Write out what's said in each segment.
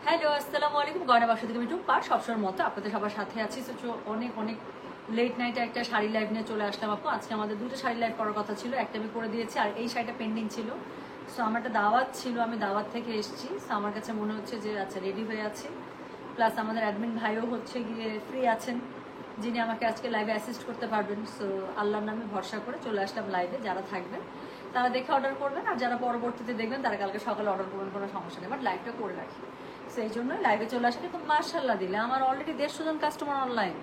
Hello, আসসালামু আলাইকুম। গয়না বাক্স থেকে আমি টুম্পা, সবসময়ের মতো আপনাদের সবার সাথে আছি। তো অনেক অনেক লেট নাইটে একটা শাড়ি লাইভ নিয়ে চলে আসলাম আপু। আজকে আমাদের দুটো শাড়ি লাইভ করার কথা ছিল, একটা আমি করে দিয়েছি আর এই শাড়িটা পেন্ডিং ছিল। সো আমার একটা দাওয়াত ছিল, আমি দাওয়াত থেকে এসেছি। সো আমার কাছে মনে হচ্ছে যে আচ্ছা রেডি হয়ে আছি। প্লাস আমাদের অ্যাডমিন ভাইও হচ্ছে গিয়ে ফ্রি আছেন, যিনি আমাকে আজকে লাইভে অ্যাসিস্ট করতে পারবেন। সো আল্লাহর নামে ভরসা করে চলে আসলাম লাইভে। যারা থাকবেন তারা দেখে অর্ডার করবেন, আর যারা পরবর্তীতে দেখবেন তারা কালকে সকালে অর্ডার করবেন, কোনো সমস্যা নেই। বাট লাইভটা করে রাখি, সেই জন্য লাইভে চলে আসা। কিন্তু মার্শাল্লাহ দিলে আমার অলরেডি 150 জন কাস্টমার অনলাইন।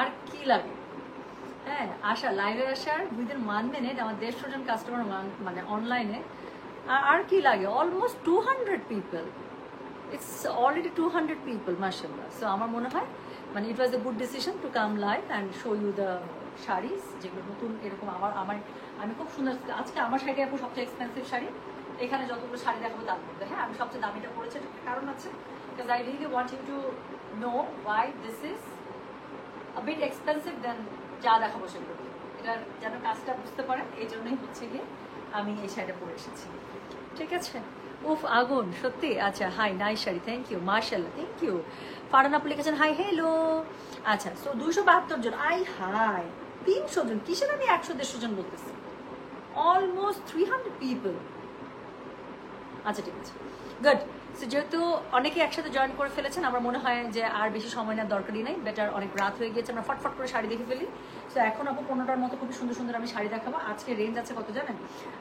আর কি লাগে? হ্যাঁ, আসা লাইভে আসার উইদিন 1 মিনিট আমার 150 জন কাস্টমার মানে অনলাইনে। আর কি লাগে? Almost 200 people. It's already 200 people, মার্শাল্লাহ। সো আমার মনে হয় মানে it was a good decision to come live and show you the saris, যেগুলো নতুন এরকম আমার আমার আমি খুব সুন্দর। আজকে আমার শাড়ি আপু সবচেয়ে এক্সপেন্সিভ শাড়ি। এখানে যতগুলো শাড়ি দেখাবো তার মধ্যে হ্যাঁ আমি সবচেয়ে দামিটা পড়েছি, একটা কারণ আছে। Because I really want you to know why this is a bit expensive then যা দেখাবো সেগুলো। এটার যেন কাজটা বুঝতে পারেন, এই জন্যই হচ্ছে গিয়ে আমি এই শাড়িটা পরে এসেছি। ঠিক আছে। উফ আগুন সত্যি। আচ্ছা, hi nice sari, thank you মার্শাল্লাহ, থ্যাংক ইউ। ফারান আপু লিখেছেন হাই হ্যালো। আচ্ছা, সো 272 জন। আই হাই 300 জন, কিসের আমি 100-150 জন বলতেছি? Almost 300 people. আচ্ছা ঠিক আছে, গুড। সো যেহেতু অনেকে একসাথে জয়েন করে ফেলেছেন, আমার মনে হয় যে আর বেশি সময় নেওয়ার দরকারই নেই। বেটার, অনেক রাত হয়ে গিয়েছে, আমরা ফটফট করে শাড়ি দেখে ফেলি। সো এখন আপু 15টার মতো খুবই সুন্দর সুন্দর আমি শাড়ি দেখাবো। আজকে রেঞ্জ আছে কত জানেন?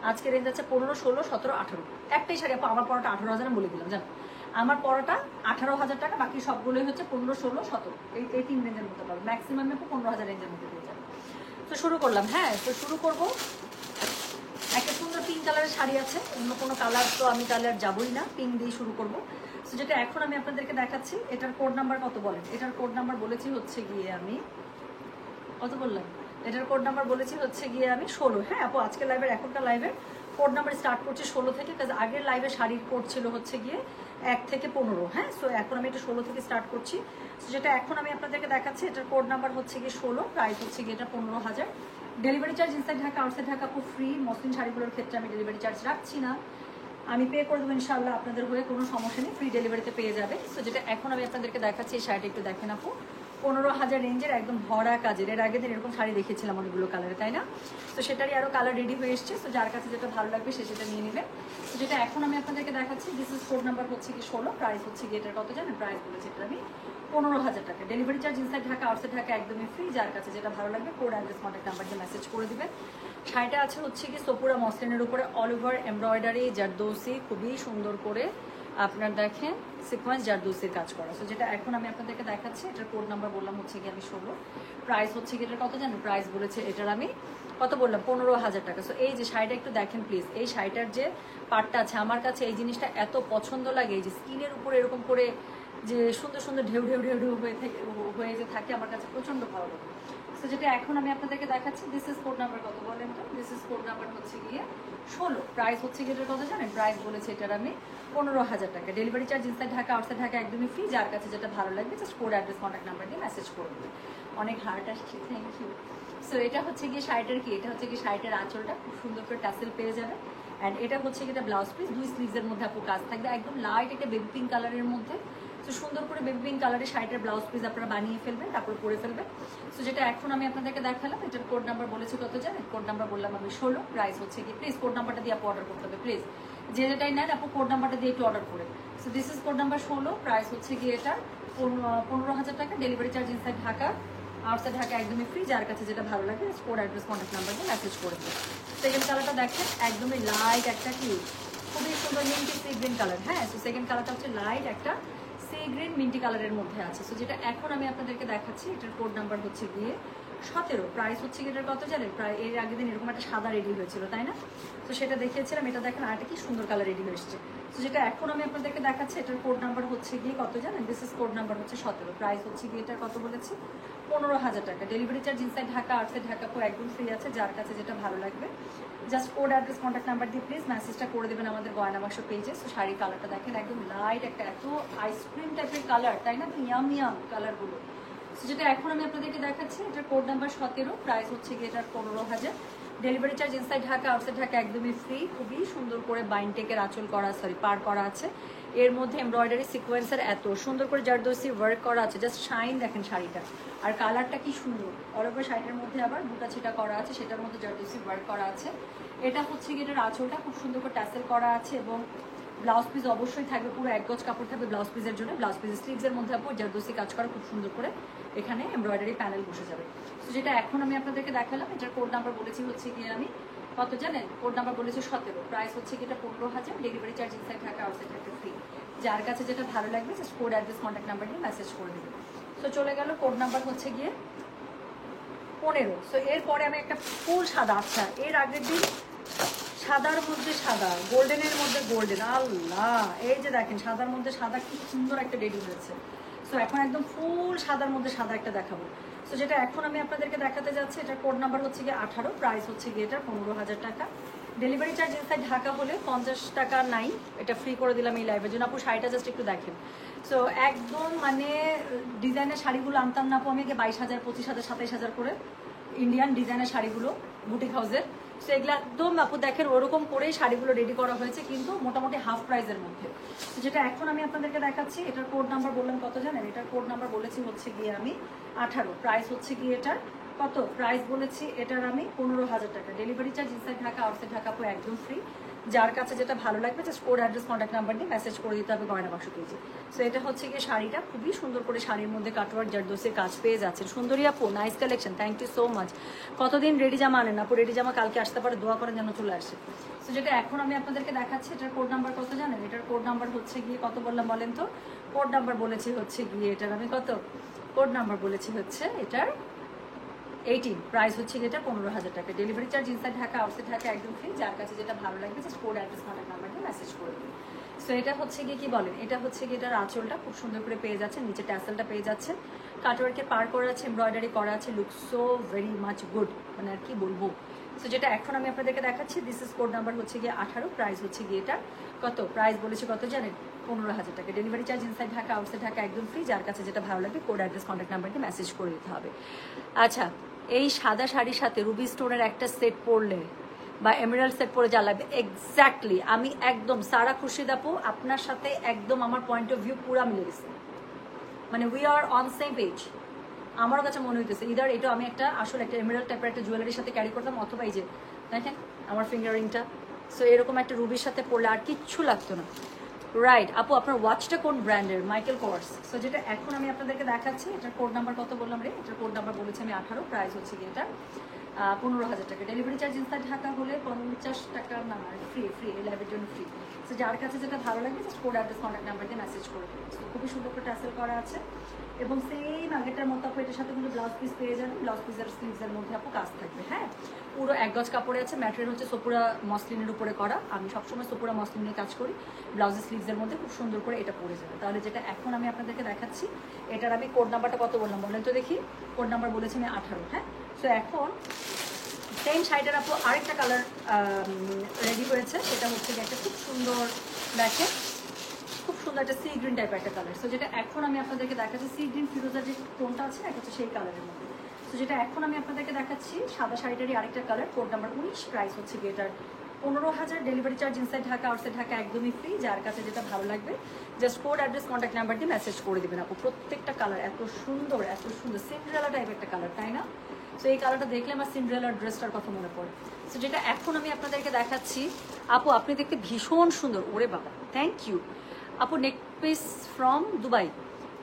আজকে রেঞ্জ আছে 15, 16, 17, 18। একটাই শাড়ি আপু, আমার পড়াটা 18,000 আমি বলে দিলাম জানো। আমার পড়াটা 18,000 টাকা, বাকি সবগুলোই হচ্ছে 15, 16, 17। এই তিন রেঞ্জের মধ্যে পাবো। ম্যাক্সিমাম আপু 15,000 রেঞ্জের মধ্যে পেয়ে যাবে। তো শুরু করলাম। হ্যাঁ, তো শুরু করবো। একটা সুন্দর পিঙ্ক কালারের শাড়ি আছে, অন্য কোনো কালার তো আমি তাহলে আর যাবোই না, পিঙ্ক দিয়ে শুরু করবো। সো যেটা এখন আমি আপনাদেরকে দেখাচ্ছি, এটার কোড নাম্বার কত বলেন? এটার কোড নাম্বার বলেছি হচ্ছে গিয়ে আমি কত বললাম? এটার কোড নাম্বার বলেছি হচ্ছে গিয়ে আমি 16। হ্যাঁ আপু, আজকে লাইভের এখনকার লাইভের কোড নাম্বার স্টার্ট করছি 16 থেকে, কাজ আগের লাইভে শাড়ির কোড ছিল হচ্ছে গিয়ে 1 থেকে 15। হ্যাঁ, সো এখন আমি এটা 16 থেকে স্টার্ট করছি। সো যেটা এখন আমি আপনাদেরকে দেখাচ্ছি, এটার কোড নাম্বার হচ্ছে গিয়ে 16, প্রাইস হচ্ছে গিয়ে এটা 15,000। Delivery charge inside Dhaka outside Dhaka আপু ফ্রি। মসলিন শাড়িগুলোর ক্ষেত্রে আমি ডেলিভারি চার্জ রাখছি না, আমি পে করে দেবো ইনশাআল্লাহ, আপনাদের হয়ে কোনো সমস্যা নেই, ফ্রি ডেলিভারিতে পেয়ে যাবে। সো যেটা এখন আমি আপনাদেরকে দেখাচ্ছি, এই শাড়িটা একটু দেখেন আপু। 15,000 রেঞ্জের একদম ভরা কাজের। এর আগে দিন এরকম শাড়ি দেখেছিলাম অনেকগুলো কালারে, তাই না? তো সেটারই আরও কালার রেডি হয়ে এসছে। সো যার কাছে যেটা ভালো লাগবে সে সেটা নিয়ে নেবে। তো যেটা এখন আমি আপনাদেরকে দেখাচ্ছি, দিস ইজ কোড নাম্বার হচ্ছে কি 16, প্রাইস হচ্ছে কি এটার কত জানেন? প্রাইস বলেছে এটা আমি 15,000 টাকা। Delivery charge inside Dhaka outside Dhaka একদমই ফ্রি। যার কাছে যেটা ভালো লাগবে কোড অ্যাড্রেস কন্ট্যাক্ট নাম্বার দিয়ে মেসেজ করে দিবেন। শাড়িটা আছে হচ্ছে কি সোপুরা মসলিনের উপরে অল ওভার এমব্রয়ডারি জারদৌসি, খুবই সুন্দর করে আপনার দেখেন সিকোয়েন্স জারদৌসির কাজ করা। সো যেটা এখন আমি আপনাদেরকে দেখাচ্ছি, এটার কোড নাম্বার বললাম হচ্ছে কি আমি 16, প্রাইস হচ্ছে কি এটার কত জানেন? প্রাইস বলেছে এটার আমি কত বললাম? 15,000 টাকা। সো এই যে শাড়িটা একটু দেখেন প্লিজ, এই শাড়িটার যে পাটটা আছে, আমার কাছে এই জিনিসটা এত পছন্দ লাগে। এই যে স্কিনের উপরে এরকম করে যে সুন্দর সুন্দর ঢেউ ঢেউ ঢেউ ঢেউ হয়ে যে থাকে, আমার কাছে প্রচন্ড ভালো লাগে। সো যেটা এখন আমি আপনাদেরকে দেখাচ্ছি, দিস ইজ কোড নাম্বার কত বলেন তো? দিস ইজ কোড নাম্বার হচ্ছে গিয়ে 16, প্রাইস হচ্ছে গিয়ে এটার কত জানেন? প্রাইস বলেছে এটার আমি 15,000 টাকা। Delivery charge inside Dhaka outside Dhaka একদমই ফ্রি। যার কাছে যেটা ভালো লাগবে just code address contact number দিয়ে মেসেজ করে দেবে। অনেক হার্ট আসছে, থ্যাংক ইউ। সো এটা হচ্ছে গিয়ে শাড়িটার কি, এটা হচ্ছে গিয়ে শাড়িটার আঁচলটা খুব সুন্দর করে টাসেল পেয়ে যাবে। অ্যান্ড এটা হচ্ছে গিয়ে ব্লাউজ পিস, 2 স্লিভসের মধ্যে আপু কাজ থাকবে, একদম লাইট একটা বেবি পিঙ্ক কালারের মধ্যে। তো সুন্দর করে বেবি পিঙ্ক কালারের শাড়িটার ব্লাউজ পিস আপনারা বানিয়ে ফেলবেন, তারপর পরে ফেলবেন। সো যেটা এখন আমি আপনাদেরকে দেখালাম, এটার কোড নাম্বার বলেছি কত জানেন? কোড নাম্বার বললাম আমি 16, প্রাইস হচ্ছে কি, প্লিজ কোড নাম্বারটা দিয়ে আপু অর্ডার করতে হবে প্লিজ। যে যেটাই নেন আপু কোড নাম্বারটা দিয়ে একটু অর্ডার করে। So this is code number 16, price হচ্ছে গিয়ে এটা 15,000 টাকা। Delivery charge inside Dhaka outside Dhaka একদমই ফ্রি। যার কাছে যেটা ভালো লাগে কোড অ্যাড্রেস কন্ট্যাক্ট নাম্বার দিয়ে মেসেজ করে দেবে। সেকেন্ড কালারটা দেখেন, একদমই লাইট একটা কি খুবই সুন্দর মিন্টি সি গ্রিন কালার। হ্যাঁ, সো সেকেন্ড কালারটা হচ্ছে লাইট একটা সি গ্রিন মিন্টি কালারের মধ্যে আছে। সো যেটা এখন আমি আপনাদেরকে দেখাচ্ছি, এটার কোড নাম্বার হচ্ছে গিয়ে 17, প্রাইস হচ্ছে গিয়ে এটার কত জানেন? প্রায় এর আগের দিন এরকম একটা সাদা রেডি হয়েছিল, তাই না? তো সেটা দেখিয়েছিলাম, এটা দেখেন আরেকটা কি সুন্দর কালার রেডি হয়ে এসছে। তো যেটা এখন আমি আপনাদেরকে দেখাচ্ছি, এটার কোড নাম্বার হচ্ছে গিয়ে কত জানেন? দিস ইজ কোড নাম্বার হচ্ছে 17, প্রাইস হচ্ছে গিয়ে এটা কত বলেছি? 15,000 টাকা। Delivery charge inside Dhaka outside Dhaka পুরো একদম ফ্রি আছে। যার কাছে যেটা ভালো লাগবে just code address contact number দিয়ে প্লিজ মেসেজটা করে দেবেন আমাদের গয়না বাক্স পেজে। সো শাড়ির কালারটা দেখেন, একদম লাইট একটা এত আইসক্রিম টাইপের কালার, তাই না? তো ইয়াম ইয়াম কালারগুলো। সো যেটা এখন আমি আপনাদেরকে দেখাচ্ছি, এটার কোড নাম্বার 17, প্রাইস হচ্ছে গিয়ে এটার 15,000। Delivery charge inside Dhaka outside Dhaka একদমই ফ্রি। খুবই সুন্দর করে বাইনটেকের আঁচল করা, পার করা আছে। এর মধ্যে এমব্রয়ডারি সিকোয়েন্সের এত সুন্দর করে জারদোসি ওয়ার্ক করা আছে, জাস্ট শাইন দেখেন শাড়িটা। আর কালারটা কি সুন্দর, অল ওভার শাড়িটার মধ্যে আবার বুটা ছিটা করা আছে, সেটার মধ্যে জারদোসি ওয়ার্ক করা আছে। এটা হচ্ছে কি, এটার আঁচলটা খুব সুন্দর করে ট্যাসেল করা আছে এবং ব্লাউজ পিস অবশ্যই থাকবে, পুরো এক গজ কাপড় থাকবে ব্লাউজ পিসের জন্য। ব্লাউজ পিসের স্লিভসের মধ্যে আপু জারদোসি কাজ করা খুব সুন্দর করে এখানে এমব্রয়ডারি প্যানেল বসে যাবে। তো যেটা এখন আমি আপনাদেরকে দেখালাম, এটার কোড নাম্বার বলেছি হচ্ছে গিয়ে আমি কত জানেন, কোড নাম্বার বলেছি 17। প্রাইস হচ্ছে কি এটা 15,000, delivery charge inside Dhaka outside Dhaka free. যার কাছে যেটা ভালো লাগবে just code address contact number দিয়ে মেসেজ করে দেবে। তো চলে গেল কোড নাম্বার হচ্ছে গিয়ে 15। সো এরপরে আমি একটা ফুল সাদা, আচ্ছা এর আগের দিন সাদার মধ্যে সাদা, গোল্ডেনের মধ্যে গোল্ডেন, আল্লাহ এই যে দেখেন সাদার মধ্যে সাদা কি সুন্দর একটা রেডি হয়েছে। সো এখন একদম ফুল সাদার মধ্যে সাদা একটা দেখাবো। সো যেটা এখন আমি আপনাদেরকে দেখাতে যাচ্ছি, এটার কোড নাম্বার হচ্ছে গিয়ে 18, প্রাইস হচ্ছে গিয়ে এটা 15,000 টাকা। ডেলিভারি চার্জ ইনসাইড ঢাকা হলে 50 টাকা নাই, এটা ফ্রি করে দিলাম এই লাইভের জন্য। আপু শাড়িটা জাস্ট একটু দেখেন। সো একদম মানে ডিজাইনের শাড়িগুলো আনতাম না আপু আমি আগে 22,000, 25,000, 27,000 করে ইন্ডিয়ান ডিজাইনের শাড়িগুলো বুটিক হাউসের। সো এগুলো একদম আপু দেখেন ওরকম করেই শাড়িগুলো রেডি করা হয়েছে, কিন্তু মোটামুটি হাফ প্রাইসের মধ্যে। যেটা এখন আমি আপনাদেরকে দেখাচ্ছি, এটার কোড নাম্বার বললাম কত জানেন, এটার কোড নাম্বার বলেছি হচ্ছে গিয়ে আমি 18, প্রাইস হচ্ছে গিয়ে এটার কত, প্রাইস বলেছি এটার আমি 15,000 টাকা। Delivery charge inside Dhaka outside Dhaka আপু একদম ফ্রি। যার কাছে যেটা ভালো লাগবে just code address contact number দিয়ে মেসেজ করে দিতে হবে গয়না বাক্স পেয়েছে। সো এটা হচ্ছে গিয়ে শাড়িটা, খুবই সুন্দর করে শাড়ির মধ্যে কাটওয়ার্ক জারদোসির কাজ পেয়ে যাচ্ছেন। সুন্দরী আপু, nice collection, thank you so much. কতদিন রেডি জামা আনেন আপু, রেডি জামা কালকে আসতে পারে, দোয়া করেন যেন চলে আসে। সো যেটা এখন আমি আপনাদেরকে দেখাচ্ছি, এটার কোড নাম্বার কত জানেন, এটার কোড নাম্বার হচ্ছে গিয়ে কত বললাম বলেন তো, কোড নাম্বার বলেছি হচ্ছে গিয়ে এটার আমি কত, কোড নাম্বার বলেছি হচ্ছে এটার 18, প্রাইস হচ্ছে এটা 15,000 টাকা। Delivery charge inside Dhaka outside Dhaka একদম ফ্রি। যার কাছে যেটা ভালো লাগবে just code address contact number দিয়ে মেসেজ করে দিন। সো এটা হচ্ছে গিয়ে কি বলেন, এটা হচ্ছে গিয়ে এটার আঁচলটা খুব সুন্দর করে পেয়ে যাচ্ছে, নিচে ট্যাসেলটা পেয়ে যাচ্ছে, কাটওয়ার্কে পার করা আছে, এমব্রয়ডারি করা আছে, look so very much good, মানে আর কি বলবো। সো যেটা এখন আমি আপনাদেরকে দেখাচ্ছি, দিস ইজ কোড নাম্বার হচ্ছে গিয়ে 18, প্রাইস হচ্ছে গিয়ে এটা কত, প্রাইস বলেছি কত জানেন, 15,000 টাকা। Delivery charge inside Dhaka outside Dhaka একদম ফ্রি। যার কাছে যেটা ভালো লাগবে কোড অ্যাড্রেস কন্ট্যাক্ট নাম্বার দিয়ে মেসেজ করে দিতে হবে। আচ্ছা, এই সাদা শাড়ির সাথে রুবি স্টোনের একটা সেট পরলে বা এমেরাল্ড সেট পরে যা লাগবে, এক্স্যাক্টলি আমি একদম সারা খুরশিদ আপু আপনার সাথে একদম আমার পয়েন্ট অফ ভিউ পুরো মিলে গেছে, মানে we are on same page. আমারও কাছে মনে হইতেছে ইদার এটা আমি একটা আসলে একটা এমেরাল্ড টাইপের একটা জুয়েলারির সাথে ক্যারি করতাম, অথবা এই যে দেখেন আমার ফিঙ্গারিংটা, সো এরকম একটা রুবির সাথে পরলে আর কিচ্ছু লাগতো না। রাইট আপু, আপনার ওয়াচটা কোন ব্র্যান্ডের? মাইকেল কর্স। সো যেটা এখন আমি আপনাদেরকে দেখাচ্ছি, এটার কোড নাম্বার কত বললাম রে, এটার কোড নাম্বার বলেছি আমি 18, প্রাইস হচ্ছে কি এটা 15,000 টাকা। ডেলিভারি চার্জ ইনসাইড ঢাকা হলে 50 টাকা না, ফ্রি ফ্রি, এই লাইভের জন্য ফ্রি। সো যার কাছে যেটা ভালো লাগবে just code address contact number দিয়ে মেসেজ করে দেবেন। সো খুবই সুন্দর করে ট্যাসেল করা আছে এবং সেম আগেরটার মতো আপু এটার সাথে কিন্তু ব্লাউজ পিস পেয়ে যাবেন। ব্লাউজ পিসের স্লিভসের মধ্যে আপু কাজ থাকবে। হ্যাঁ, পুরো এক গজ কাপড়ে আছে, ম্যাটেরিয়াল হচ্ছে সোপুরা মসলিনের উপরে করা। আমি সবসময় সোপুরা মসলিন নিয়ে কাজ করি। ব্লাউজের স্লিভসের মধ্যে খুব সুন্দর করে এটা পরে যাবে। তাহলে যেটা এখন আমি আপনাদেরকে দেখাচ্ছি, এটার আমি কোড নাম্বারটা কত বললাম বলেন তো দেখি, কোড নাম্বার বলেছি আমি 18। হ্যাঁ, সো এখন সেম শাড়িটার আপু আরেকটা কালার রেডি হয়েছে, সেটা হচ্ছে একটা খুব সুন্দর দেখে, খুব সুন্দর একটা সি গ্রিন টাইপের একটা কালার। সো যেটা এখন আমি আপনাদেরকে দেখাচ্ছি, সি গ্রিন ফিরোজা যে টোনটা আছে এটা হচ্ছে সেই কালারের মধ্যে। সো যেটা এখন আমি আপনাদেরকে দেখাচ্ছি সাদা শাড়িটারই আরেকটা কালার, কোড নাম্বার 19, প্রাইস হচ্ছে এটার 15,000। Delivery charge inside Dhaka outside Dhaka একদমই ফ্রি। যার কাছে যেটা ভালো লাগবে just code address contact number দিয়ে মেসেজ করে দেবেন আপু। প্রত্যেকটা কালার এত সুন্দর, এত সুন্দর, সিন্ড্রেলা টাইপের একটা কালার, তাই না? সো এই কালারটা দেখলে আমার সিন্ড্রেলার ড্রেসটার কথা মনে পড়ে। সো যেটা এখন আমি আপনাদেরকে দেখাচ্ছি, আপু আপনি দেখতে ভীষণ সুন্দর, ওরে বাবা থ্যাংক ইউ আপু। নেক পিস ফ্রম দুবাই।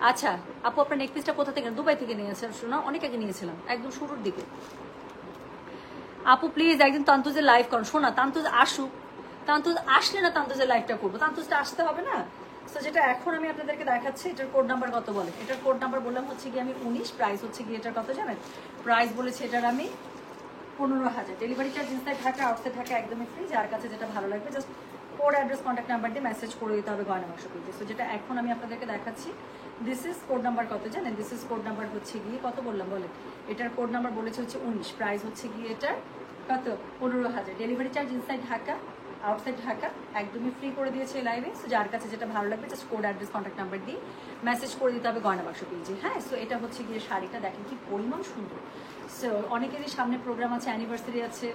আচ্ছা আপু, আপনার নেক পিসটা কোথা থেকে? দুবাই থেকে নিয়েছেন শোনা, অনেক আগে নিয়েছিলাম, একদম শুরুর দিকে। আপু প্লিজ একদিন তান্তুজের লাইভ করুন। শোনা তান্তুজ আসুক, তান্তুজ আসলে না তান্তুজের লাইভটা করবো, তান্তুজটা আসতে হবে না। সো যেটা এখন আমি আপনাদেরকে দেখাচ্ছি, এটার কোড নাম্বার কত বলে, এটার কোড নাম্বার বললাম হচ্ছে কি আমি 19, প্রাইস হচ্ছে কি এটার কত জানেন, প্রাইস বলেছি এটার আমি 15,000। Delivery charge inside Dhaka outside Dhaka একদমই ফ্রি। যার কাছে যেটা ভালো লাগবে just code address contact number দিয়ে মেসেজ করে দিতে হবে গয়না বাক্স পেজে। সো যেটা এখন আমি আপনাদেরকে দেখাচ্ছি, দিস ইজ কোড নাম্বার কত জানেন, দিস ইজ কোড নাম্বার হচ্ছে গিয়ে কত বললাম বলে, এটার কোড নাম্বার বলেছে হচ্ছে 19, প্রাইস হচ্ছে গিয়ে এটার কত 15,000। Delivery charge inside Dhaka outside Dhaka একদমই ফ্রি করে দিয়েছে লাইভে। সো যার কাছে যেটা ভালো লাগবে just code address contact number দিয়ে মেসেজ করে দিতে হবে গয়না বাক্স পেজে। হ্যাঁ, সো এটা হচ্ছে গিয়ে শাড়িটা দেখেন কি পরিমাণ সুন্দর। সো অনেকেরই সামনে প্রোগ্রাম আছে, অ্যানিভার্সারি আছে,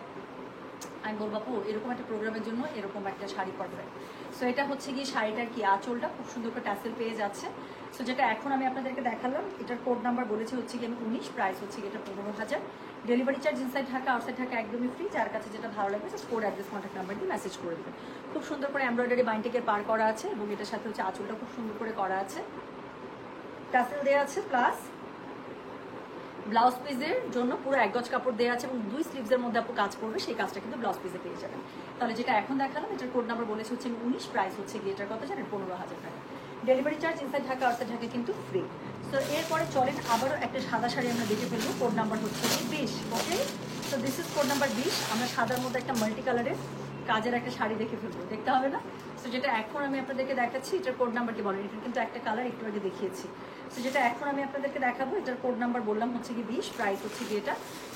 আমি বলবো আপু এরকম একটা প্রোগ্রামের জন্য এরকম একটা শাড়ি পারফেক্ট। সো এটা হচ্ছে কি শাড়িটার কি আঁচলটা খুব সুন্দর করে ট্যাসেল পেয়ে যাচ্ছে। সো যেটা এখন আমি আপনাদেরকে দেখালাম এটার কোড নাম্বার বলেছি হচ্ছে কি আমি 19, প্রাইস হচ্ছে কি এটা 15,000। Delivery charge inside Dhaka outside Dhaka একদমই ফ্রি। যার কাছে যেটা ভালো লাগবে just code address contact number দিয়ে মেসেজ করে দেবেন। খুব সুন্দর করে এমব্রয়ডারি বাইন্ডিংয়ের পার করা আছে এবং এটার সাথে হচ্ছে আঁচলটা খুব সুন্দর করে করা আছে, ট্যাসেল দেওয়া আছে, প্লাস ব্লাউজ পিসের জন্য পুরো 1 গজ কাপড় দেওয়া আছে এবং 2 স্লিভসের মধ্যে আপু কাজ করবে, সেই কাজটা কিন্তু ব্লাউজ পিসে পেয়ে যাবেন। তাহলে যেটা এখন দেখালাম এটার কোড নাম্বার বলেছে হচ্ছে 19, প্রাইস হচ্ছে গিয়ে এটার কত জানেন 15,000 টাকা। Delivery charge inside Dhaka outside Dhaka কিন্তু ফ্রি। সো এরপরে চলেন আবারও একটা সাদা শাড়ি আমরা দেখে ফেলবো, কোড নাম্বার হচ্ছে 20। Okay, so this is code number 20। আমরা সাদার মধ্যে একটা মাল্টি কালারের কাজের একটা শাড়ি দেখে ফেলবো, দেখতে হবে না? সো যেটা এখন আমি আপনাদেরকে দেখাচ্ছি এটার কোড নাম্বারটি বলেন, এটার কিন্তু একটা কালার একটু আগে দেখিয়েছি। সো যেটা এখন আমি আপনাদেরকে দেখাবো এটার কোড নাম্বার বললাম হচ্ছে কি 20, প্রাইস হচ্ছে কি এটা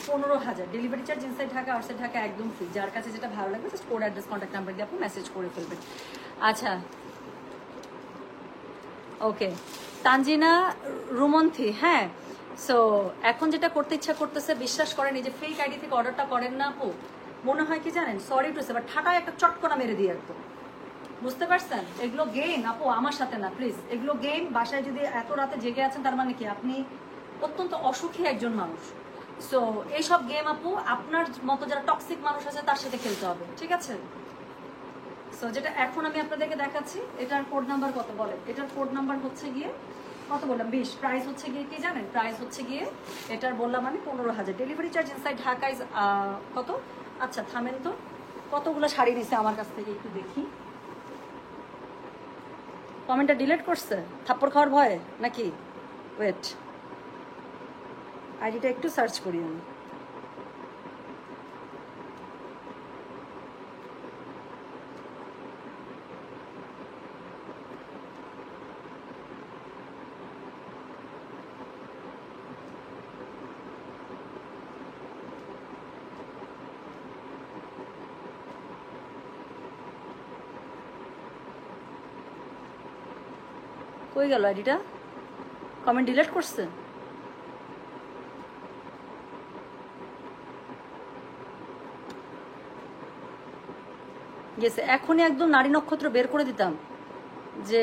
15,000। Delivery charge inside Dhaka outside Dhaka একদম ফ্রি। যার কাছে যেটা ভালো লাগবে just code address contact number দিয়ে আপনি মেসেজ করে ফেলবেন। আচ্ছা ওকে, তানজিনা রুমন্থি, হ্যাঁ। সো এখন যেটা করতে ইচ্ছা করতেছে, বিশ্বাস করেন এই যে ফেক আইডি থেকে অর্ডারটা করেন না আপু, মনে হয় কি জানেন সরি টু সে বাট ঠাটায় একটা চটকনা মেরে দিয়ে একদম, বুঝতে পারছেন? এগুলো গেম আপু, আমার সাথে না প্লিজ। এগুলো গেম, বাসায় যদি এত রাতে জেগে আছেন তার মানে কি আপনি অত্যন্ত অসুখী একজন মানুষ। সো এইসব গেম আপু আপনার মতো যারা টক্সিক মানুষ আছে তার সাথে খেলতে হবে, ঠিক আছে? সো যেটা এখন আমি আপনাদেরকে দেখাচ্ছি এটার কোড নাম্বার কত বলেন? এটার কোড নাম্বার হচ্ছে গিয়ে কত বললাম 20, প্রাইস হচ্ছে গিয়ে কি জানেন? প্রাইস হচ্ছে গিয়ে এটার বললাম আমি 15,000। Delivery charge inside Dhaka is কত? আচ্ছা থামেন তো, কতগুলো শাড়ি নিছে আমার কাছ থেকে একটু দেখি। কমেন্টটা ডিলিট করছে থাপ্পড় খাওয়ার ভয়ে নাকি? ওয়েট, আইডিটা একটু সার্চ করি আমি। কই গেল আইডিটা? কমেন্ট ডিলিট করছে? গেছে, এখনই একদম নারী নক্ষত্র বের করে দিতাম যে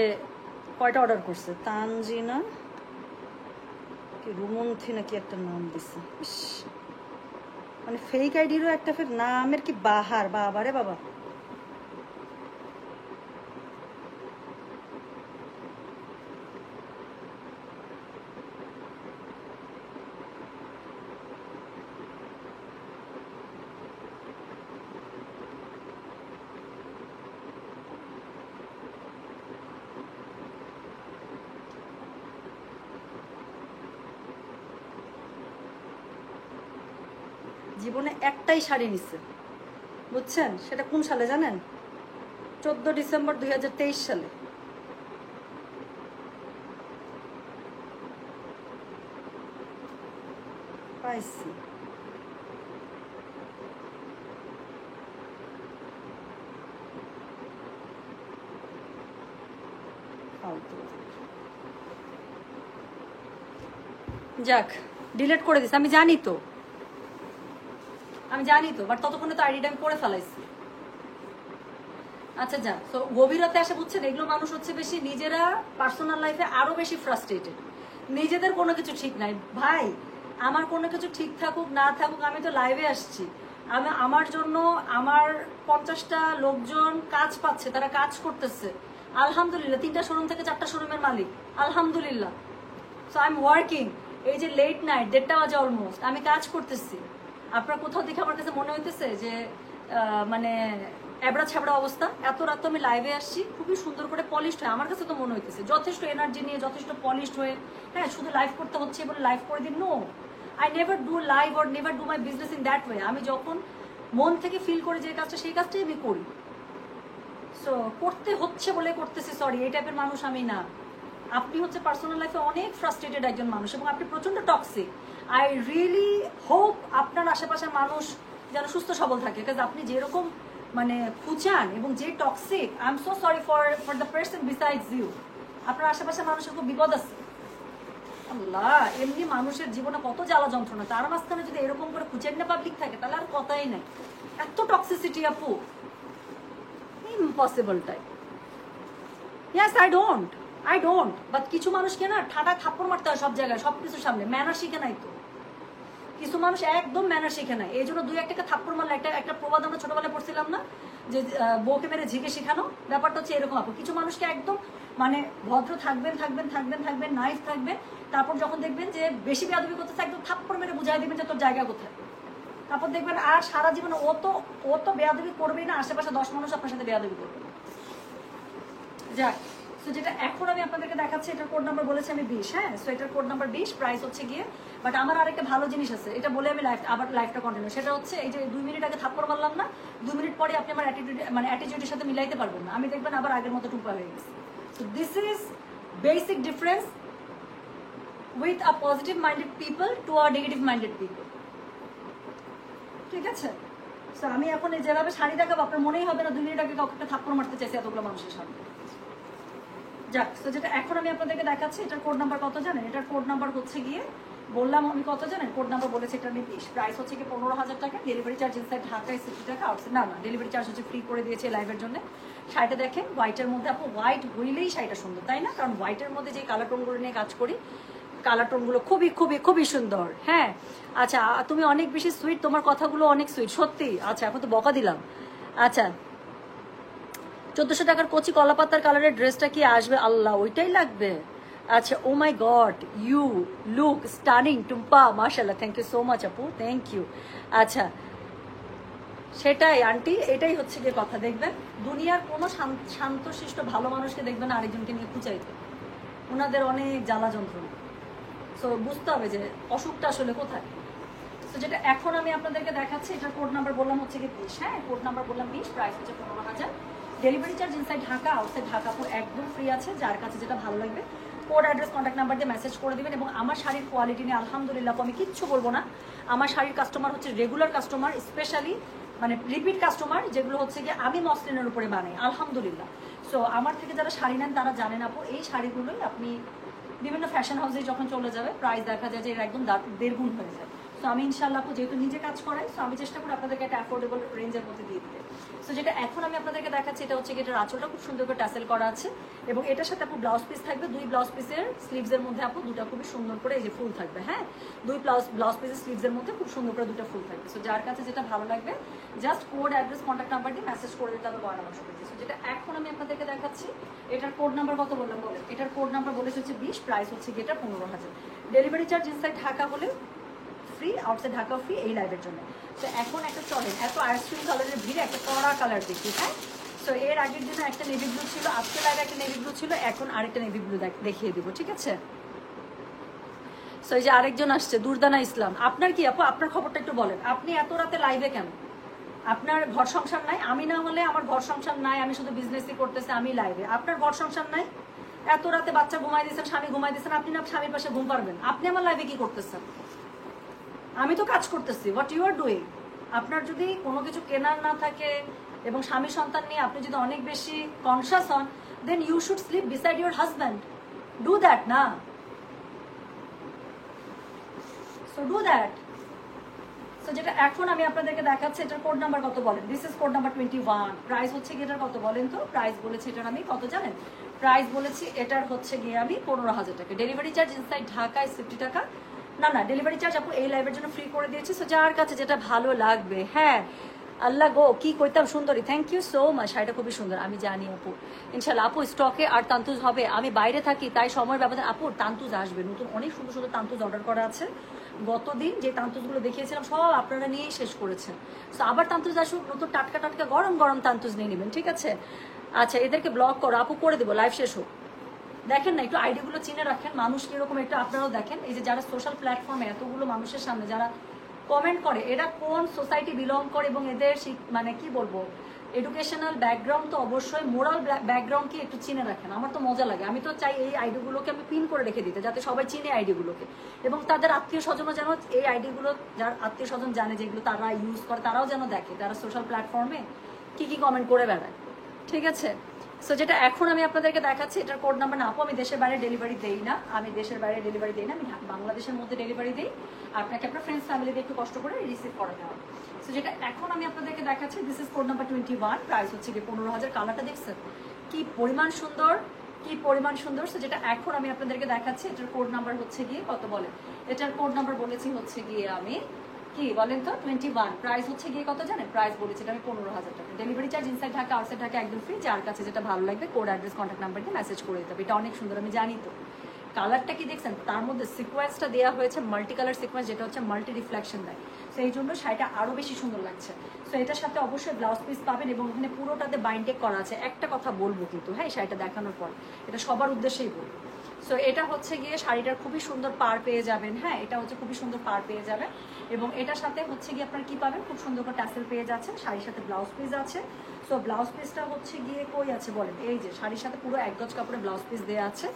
কয়টা অর্ডার করছে। তানজিনা কি রুমন্থি নাকি একটা নাম দিছে, মানে ফেক আইডিরও একটা ফের নামের কি বাহার, বাবা রে বাবা। জীবনে একটাই শাড়ি নিচ্ছে, বুঝছেন? সেটা কোন সালে জানেন? 14 ডিসেম্বর 2023 সালে। পাইছি, যাক ডিলিট করে দিস, আমি জানি তো বাট ততক্ষণে তো আইডিটা আমি করে ফেলাইছি। আচ্ছা যাক, তো গভীরতে আসে বুঝছেন এগুলো মানুষ হচ্ছে বেশি নিজেরা পার্সোনাল লাইফে আরো বেশি ফ্রাস্ট্রেটেড, নিজেদের কোনো কিছু ঠিক নাই ভাই। আমার কোনো কিছু ঠিক থাকুক না থাকুক আমি তো লাইভে আসছি, আমি আমার জন্য আমার 50টা লোকজন কাজ পাচ্ছে, তারা কাজ করতেছে আলহামদুলিল্লাহ। 3টা শোরুম থেকে 4টা শোরুমের মালিক আলহামদুলিল্লাহ। সো আই এম ওয়ার্কিং, এই যে লেট নাইট 1:30 বাজে অলমোস্ট আমি কাজ করতেছি। আপনার কোথাও দেখে আমার কাছে মনে হইতেছে যে মানে এবড়া ছ্যাবড়া অবস্থা? এত রাত তো আমি লাইভে আসছি, খুবই সুন্দর করে পলিশড হয়ে আমার কাছে তো মনে হইতেছে যথেষ্ট এনার্জি নিয়ে, যথেষ্ট পলিশড হয়ে। হ্যাঁ, শুধু লাইভ করতে হচ্ছে বলে লাইভ করে দিন, no, I never do live or never do my business in that way. আমি যখন মন থেকে ফিল করে যে কাজটা, সেই কাজটাই আমি করি। সো করতে হচ্ছে বলে করতেছি, সরি, এই টাইপের মানুষ আমি না। আপনি হচ্ছে পার্সোনাল লাইফে অনেক ফ্রাস্ট্রেটেড একজন মানুষ এবং আপনি প্রচন্ড টক্সিক। আই রিয়েলি হোপ আপনার আশেপাশের মানুষ যেন সুস্থ সবল থাকে, কারণ আপনি যেরকম মানে খুঁচান এবং যে toxic, I am so sorry for the person besides you. আপনার আশেপাশের মানুষের খুব বিপদ আছে। আল্লাহ, এমনি মানুষের জীবনে কত জ্বালা যন্ত্রণা, তার মাঝখানে যদি এরকম করে খুঁচেন না পাবলিক থাকে তাহলে আর কথাই নাই। এত টক্সিসিটি আপু, impossible type. Yes, I don't but কিছু মানুষকে না ঠাটা থাপ্পড় মারতে হয় সব জায়গায়, সব কিছুর সামনে। ম্যানার শিখে নাই তো, কিছু মানুষ একদম ম্যানার শিখে নাই, এই জন্য দুই একটা থাপ্পড় মারলে একটা প্রবাদ আমরা ছোটবেলায় পড়ছিলাম না, যে বউকে মেরে ঝিকে শেখানো, ব্যাপারটা হচ্ছে এরকম আপু। কিছু মানুষকে একদম মানে ভদ্র থাকবেন নাইস থাকবেন, তারপর যখন দেখবেন যে বেশি বেয়াদবি করতেছে একদম থাপ্পড় মেরে বুঝাই দিবেন যে তোর জায়গা কোথায়। তারপর দেখবেন আর সারা জীবন ও তো বেয়াদবি করবেই না, আশেপাশে 10 মানুষ আপনার সাথে বেয়াদবি করবে। যাক, সো যেটা এখন আমি আপনাদেরকে দেখাচ্ছি, এটার কোড নাম্বার বলেছি আমি 20। হ্যাঁ, সো এটার কোড নাম্বার 20, প্রাইস হচ্ছে গিয়ে। বাট আমার আরেকটা ভালো জিনিস আছে, এটা বলে আমি লাইফটা কন্টিনিউ। সেটা হচ্ছে এই যে 2 মিনিট আগে থাপ্পড় মারলাম না, 2 মিনিট পরে আপনি আমার অ্যাটিটিউডের সাথে মিলাইতে পারবেন না, আমি দেখবেন আবার আগের মতো টুপা হয়ে গেছে। So this is basic difference with a positive minded people to a negative minded people. ঠিক আছে, সো আমি এখন যেভাবে শাড়ি দেখাবো আপনার মনেই হবে না 2 মিনিট আগে কাউকে থাপ্পড় মারতে চাইছি এতগুলো মানুষের সামনে। যাক, তো যেটা এখন আমি আপনাদেরকে দেখাচ্ছি, এটার কোড নাম্বার কত জানেন? এটার কোড নাম্বার হচ্ছে গিয়ে, বললাম আমি কত জানেন, কোড নাম্বার বলেছি এটা আমি 20, প্রাইস হচ্ছে গিয়ে 15,000 টাকা। ডেলিভারি চার্জ ইনসাইড ঢাকায় 60 টাকা, আউটসাইড না ডেলিভারি চার্জ হচ্ছে ফ্রি করে দিয়েছে লাইভের জন্য। শাড়িটা দেখেন, হোয়াইটের মধ্যে আপু, হোয়াইট হইলেই শাড়িটা সুন্দর, তাই না? কারণ হোয়াইটের মধ্যে যে কালার টোনগুলো নিয়ে কাজ করি, কালার টোনগুলো খুবই সুন্দর। হ্যাঁ, আচ্ছা তুমি অনেক বেশি সুইট, তোমার কথাগুলো অনেক সুইট, সত্যি। আচ্ছা, এখন তো বকা দিলাম। আচ্ছা, 1400 টাকার কচি কলাপাতার কালারের ড্রেসটা কি আসবে? আল্লাহ, ওইটাই লাগবে। আচ্ছা, oh my God, you look stunning Tumpa, মাশাআল্লাহ, থ্যাংক ইউ সো মাচ আপু, থ্যাংক ইউ। আচ্ছা, সেটাই আন্টি, এটাই হচ্ছে গিয়ে কথা। দেখবেন দুনিয়ার কোনো শান্তশিষ্ট ভালো মানুষকে দেখবেন না আরেকজনকে নিয়ে খুঁচাইতে, ওনাদের অনেক জ্বালা যন্ত্রণা। সো বুঝতে হবে যে অসুখটা আসলে কোথায়। তো যেটা এখন আমি আপনাদেরকে দেখাচ্ছি, এটার কোড নাম্বার বললাম হচ্ছে কি 20। হ্যাঁ, কোড নাম্বার বললাম 20, প্রাইস হচ্ছে 15,000। Delivery charge inside Dhaka, outside Dhaka পুরো একদম ফ্রি আছে। যার কাছে যেটা ভালো লাগবে কোড, অ্যাড্রেস, কন্ট্যাক্ট নাম্বার দিয়ে মেসেজ করে দিবেন। এবং আমার শাড়ির কোয়ালিটি নিয়ে আলহামদুলিল্লাহ আমি কিচ্ছু বলবো না। আমার শাড়ির কাস্টমার হচ্ছে রেগুলার কাস্টমার, স্পেশালি মানে রিপিট কাস্টমার, যেগুলো হচ্ছে গিয়ে আমি মসলিনের উপরে বানাই আলহামদুলিল্লাহ। সো আমার থেকে যারা শাড়ি নেন তারা জানেন আপু, এই শাড়িগুলোই আপনি বিভিন্ন ফ্যাশন হাউসে যখন চলে যাবে প্রাইস দেখা যায় যে এর একদম 1.5 গুণ হয়ে যায়। সো আমি ইনশাআল্লাহ আপু যেহেতু নিজে কাজ করাই, সো আমি চেষ্টা করি আপনাদেরকে একটা অ্যাফোর্ডেবল রেঞ্জের মধ্যে দিয়ে দিতে। সো যেটা এখন আমি আপনাদেরকে দেখাচ্ছি, এটা হচ্ছে এটার আঁচলটা খুব সুন্দর করে ট্যাসেল করা আছে, এবং এটার সাথে আপু ব্লাউজ পিস থাকবে। 2 ব্লাউজ পিসের স্লিভসের মধ্যে আপু 2টা খুবই সুন্দর করে এই যে ফুল থাকবে। হ্যাঁ, 2 ব্লাউজ পিসের স্লিভসের মধ্যে খুব সুন্দর করে 2টা ফুল থাকবে। সো যার কাছে যেটা ভালো লাগবে just code, address, contact number দিয়ে মেসেজ করে দিতে হবে গয়না বাক্স করতে। সো যেটা এখন আমি আপনাদেরকে দেখাচ্ছি, এটার কোড নাম্বার কত বললাম বলে, এটার কোড নাম্বার বলেছে হচ্ছে 20, প্রাইস হচ্ছে এটা 15,000। ডেলিভারি চার্জ ইনসাইড ঢাকা হলে ফ্রি, আউটসাইড ঢাকা ফ্রি এই লাইভের জন্য। তো এখন একটা চলেন, এত আইসক্রিম কালারের ভিড়ে একটা কড়া কালার দেখি। হ্যাঁ, সো এর আগের দিনে একটা নেভি ব্লু ছিল, আজকে লাইভে একটা নেভি ব্লু ছিল, এখন আরেকটা নেভি ব্লু দেখিয়ে দিব। ঠিক আছে, সো এই যে আরেকজন আসছে, দুর্দানা ইসলাম। আপনার কি আপু, আপনার খবরটা একটু বলেন। আপনি এত রাতে লাইভে কেন? আপনার ঘর সংসার নাই? আমি না হলে আমার ঘর সংসার নাই, আমি শুধু বিজনেসই করতেছি, আমি লাইভে। আপনার ঘর সংসার নাই? এত রাতে বাচ্চা ঘুমাই দিয়েছেন, স্বামী ঘুমাই দিয়েছেন, আপনি না স্বামীর পাশে ঘুম পারবেন? আপনি আমার লাইভে কি করতেছেন? আমি তো কাজ করতেছি। What you are doing? আপনার যদি কোনো কিছু কেনার না থাকে এবং স্বামী সন্তান নিয়ে আপনি যদি অনেক বেশি কনসাস হন, then you should sleep beside your husband. Do that না, সো ডু দ্যাট। সো যেটা এখন আমি আপনাদেরকে দেখাচ্ছি, এটার কোড নাম্বার কত বলেন? This is code number 21, price হচ্ছে গিয়ে এটার কত বলেন তো? প্রাইস বলেছি এটার আমি কত জানেন? প্রাইস বলেছি এটার হচ্ছে গিয়ে আমি 15,000 টাকা। ডেলিভারি চার্জ ইনসাইড ঢাকায় 50 টাকা। না ডেলিভারি চার্জ আপু এই লাইভের জন্য ফ্রি করে দিয়েছি। সো যার কাছে যেটা ভালো লাগবে। হ্যাঁ, আল্লাহ গো, কি কইতাম সুন্দরী, থ্যাংক ইউ সো মাচ। শাড়িটা খুবই সুন্দর, আমি জানি আপু। ইনশাল্লাহ আপু স্টকে আর তান্তুজ হবে। আমি বাইরে থাকি তাই সময়ের ব্যবধান। আপু তান্তুজ আসবে, নতুন অনেক সুন্দর সুন্দর তান্তুজ অর্ডার করা আছে। গতদিন যে তান্তুজগুলো দেখিয়েছিলাম সব আপনারা নিয়েই শেষ করেছেন। সো আবার তান্তুজ আসুক, নতুন টাটকা টাটকা গরম গরম তান্তুজ নিয়ে নেবেন। ঠিক আছে, আচ্ছা এদেরকে ব্লক করো আপু, করে দেবো, লাইভ শেষ হোক। দেখেন না, একটু আইডিগুলো চিনে রাখেন, মানুষ কিরকম একটু আপনারাও দেখেন। এই যে যারা সোশ্যাল প্ল্যাটফর্মে এতগুলো মানুষের সামনে যারা কমেন্ট করে, এরা কোন সোসাইটি বিলং করে এবং এদের মানে কি বলবো, এডুকেশনাল ব্যাকগ্রাউন্ড তো অবশ্যই, মোরাল ব্যাকগ্রাউন্ড কি একটু চিনে রাখেন। আমার তো মজা লাগে, আমি তো চাই এই আইডিগুলোকে আমি পিন করে রেখে দিতে, যাতে সবাই চিনে আইডিগুলোকে, এবং তাদের আত্মীয় স্বজনও যেন এই আইডিগুলো, যার আত্মীয় স্বজন জানে যেগুলো তারা ইউজ করে, তারাও যেন দেখে তারা সোশ্যাল প্ল্যাটফর্মে কি কি কমেন্ট করে বেড়ায়। ঠিক আছে, সো যেটা এখন আমি আপনাদেরকে দেখাচ্ছি, এটার কোড নাম্বার না আপু, আমি দেশের বাইরে ডেলিভারি দেই না, আমি দেশের বাইরে ডেলিভারি দিই না, আমি বাংলাদেশের মধ্যে ডেলিভারি দিই। আপনাকে আপনার ফ্রেন্ডস ফ্যামিলিতে একটু কষ্ট করে রিসিভ করাতে হবে। সো যেটা এখন আমি আপনাদেরকে দেখাচ্ছি, this is code number 21, price হচ্ছে গিয়ে 15,000। কালারটা দেখছেন কি পরিমাণ সুন্দর, কি পরিমাণ সুন্দর। তো যেটা এখন আমি আপনাদেরকে দেখাচ্ছি, এটার কোড নাম্বার হচ্ছে গিয়ে কত বলেন, এটার কোড নাম্বার বলেছি হচ্ছে গিয়ে আমি কি বলেন তো 21, প্রাইস হচ্ছে গিয়ে কত জানেন, প্রাইস বলেছি আমি 15,000 টাকা। Delivery charge inside Dhaka outside Dhaka একদম ফ্রি। যার কাছে যেটা ভালো লাগবে কোড অ্যাড্রেস কন্ট্যাক্ট নাম্বার দিয়ে মেসেজ করে দিতে হবে। এটা অনেক সুন্দর, আমি জানি। তো কালারটা কি দেখছেন, তার মধ্যে সিকোয়েন্সটা দেওয়া হয়েছে মাল্টি কালার সিকোয়েন্স, যেটা হচ্ছে মাল্টি রিফ্লেকশন দেয়, তো এই জন্য শাড়িটা আরো বেশি সুন্দর লাগছে। তো এটার সাথে অবশ্যই ব্লাউজ পিস পাবেন এবং এখানে পুরোটাতে বাইন্ডেক করা আছে। একটা কথা বলবো কিন্তু, হ্যাঁ, শাড়িটা দেখানোর পর এটা সবার উদ্দেশ্যেই বলবো। সো এটা হচ্ছে গিয়ে শাড়িটার খুবই সুন্দর পার পেয়ে যাবেন। হ্যাঁ, এটা হচ্ছে খুবই সুন্দর পার পেয়ে যাবেন এবং এটার সাথে হচ্ছে গিয়ে আপনার কি পাবেন, খুব সুন্দর করে টাসেল পেয়ে যাচ্ছেন। শাড়ির সাথে ব্লাউজ পিস আছে। সো ব্লাউজ পিসটা হচ্ছে গিয়ে কই আছে বলেন, এই যে শাড়ির সাথে পুরো এক গজ কাপড়ে ব্লাউজ পিস দেওয়া আছে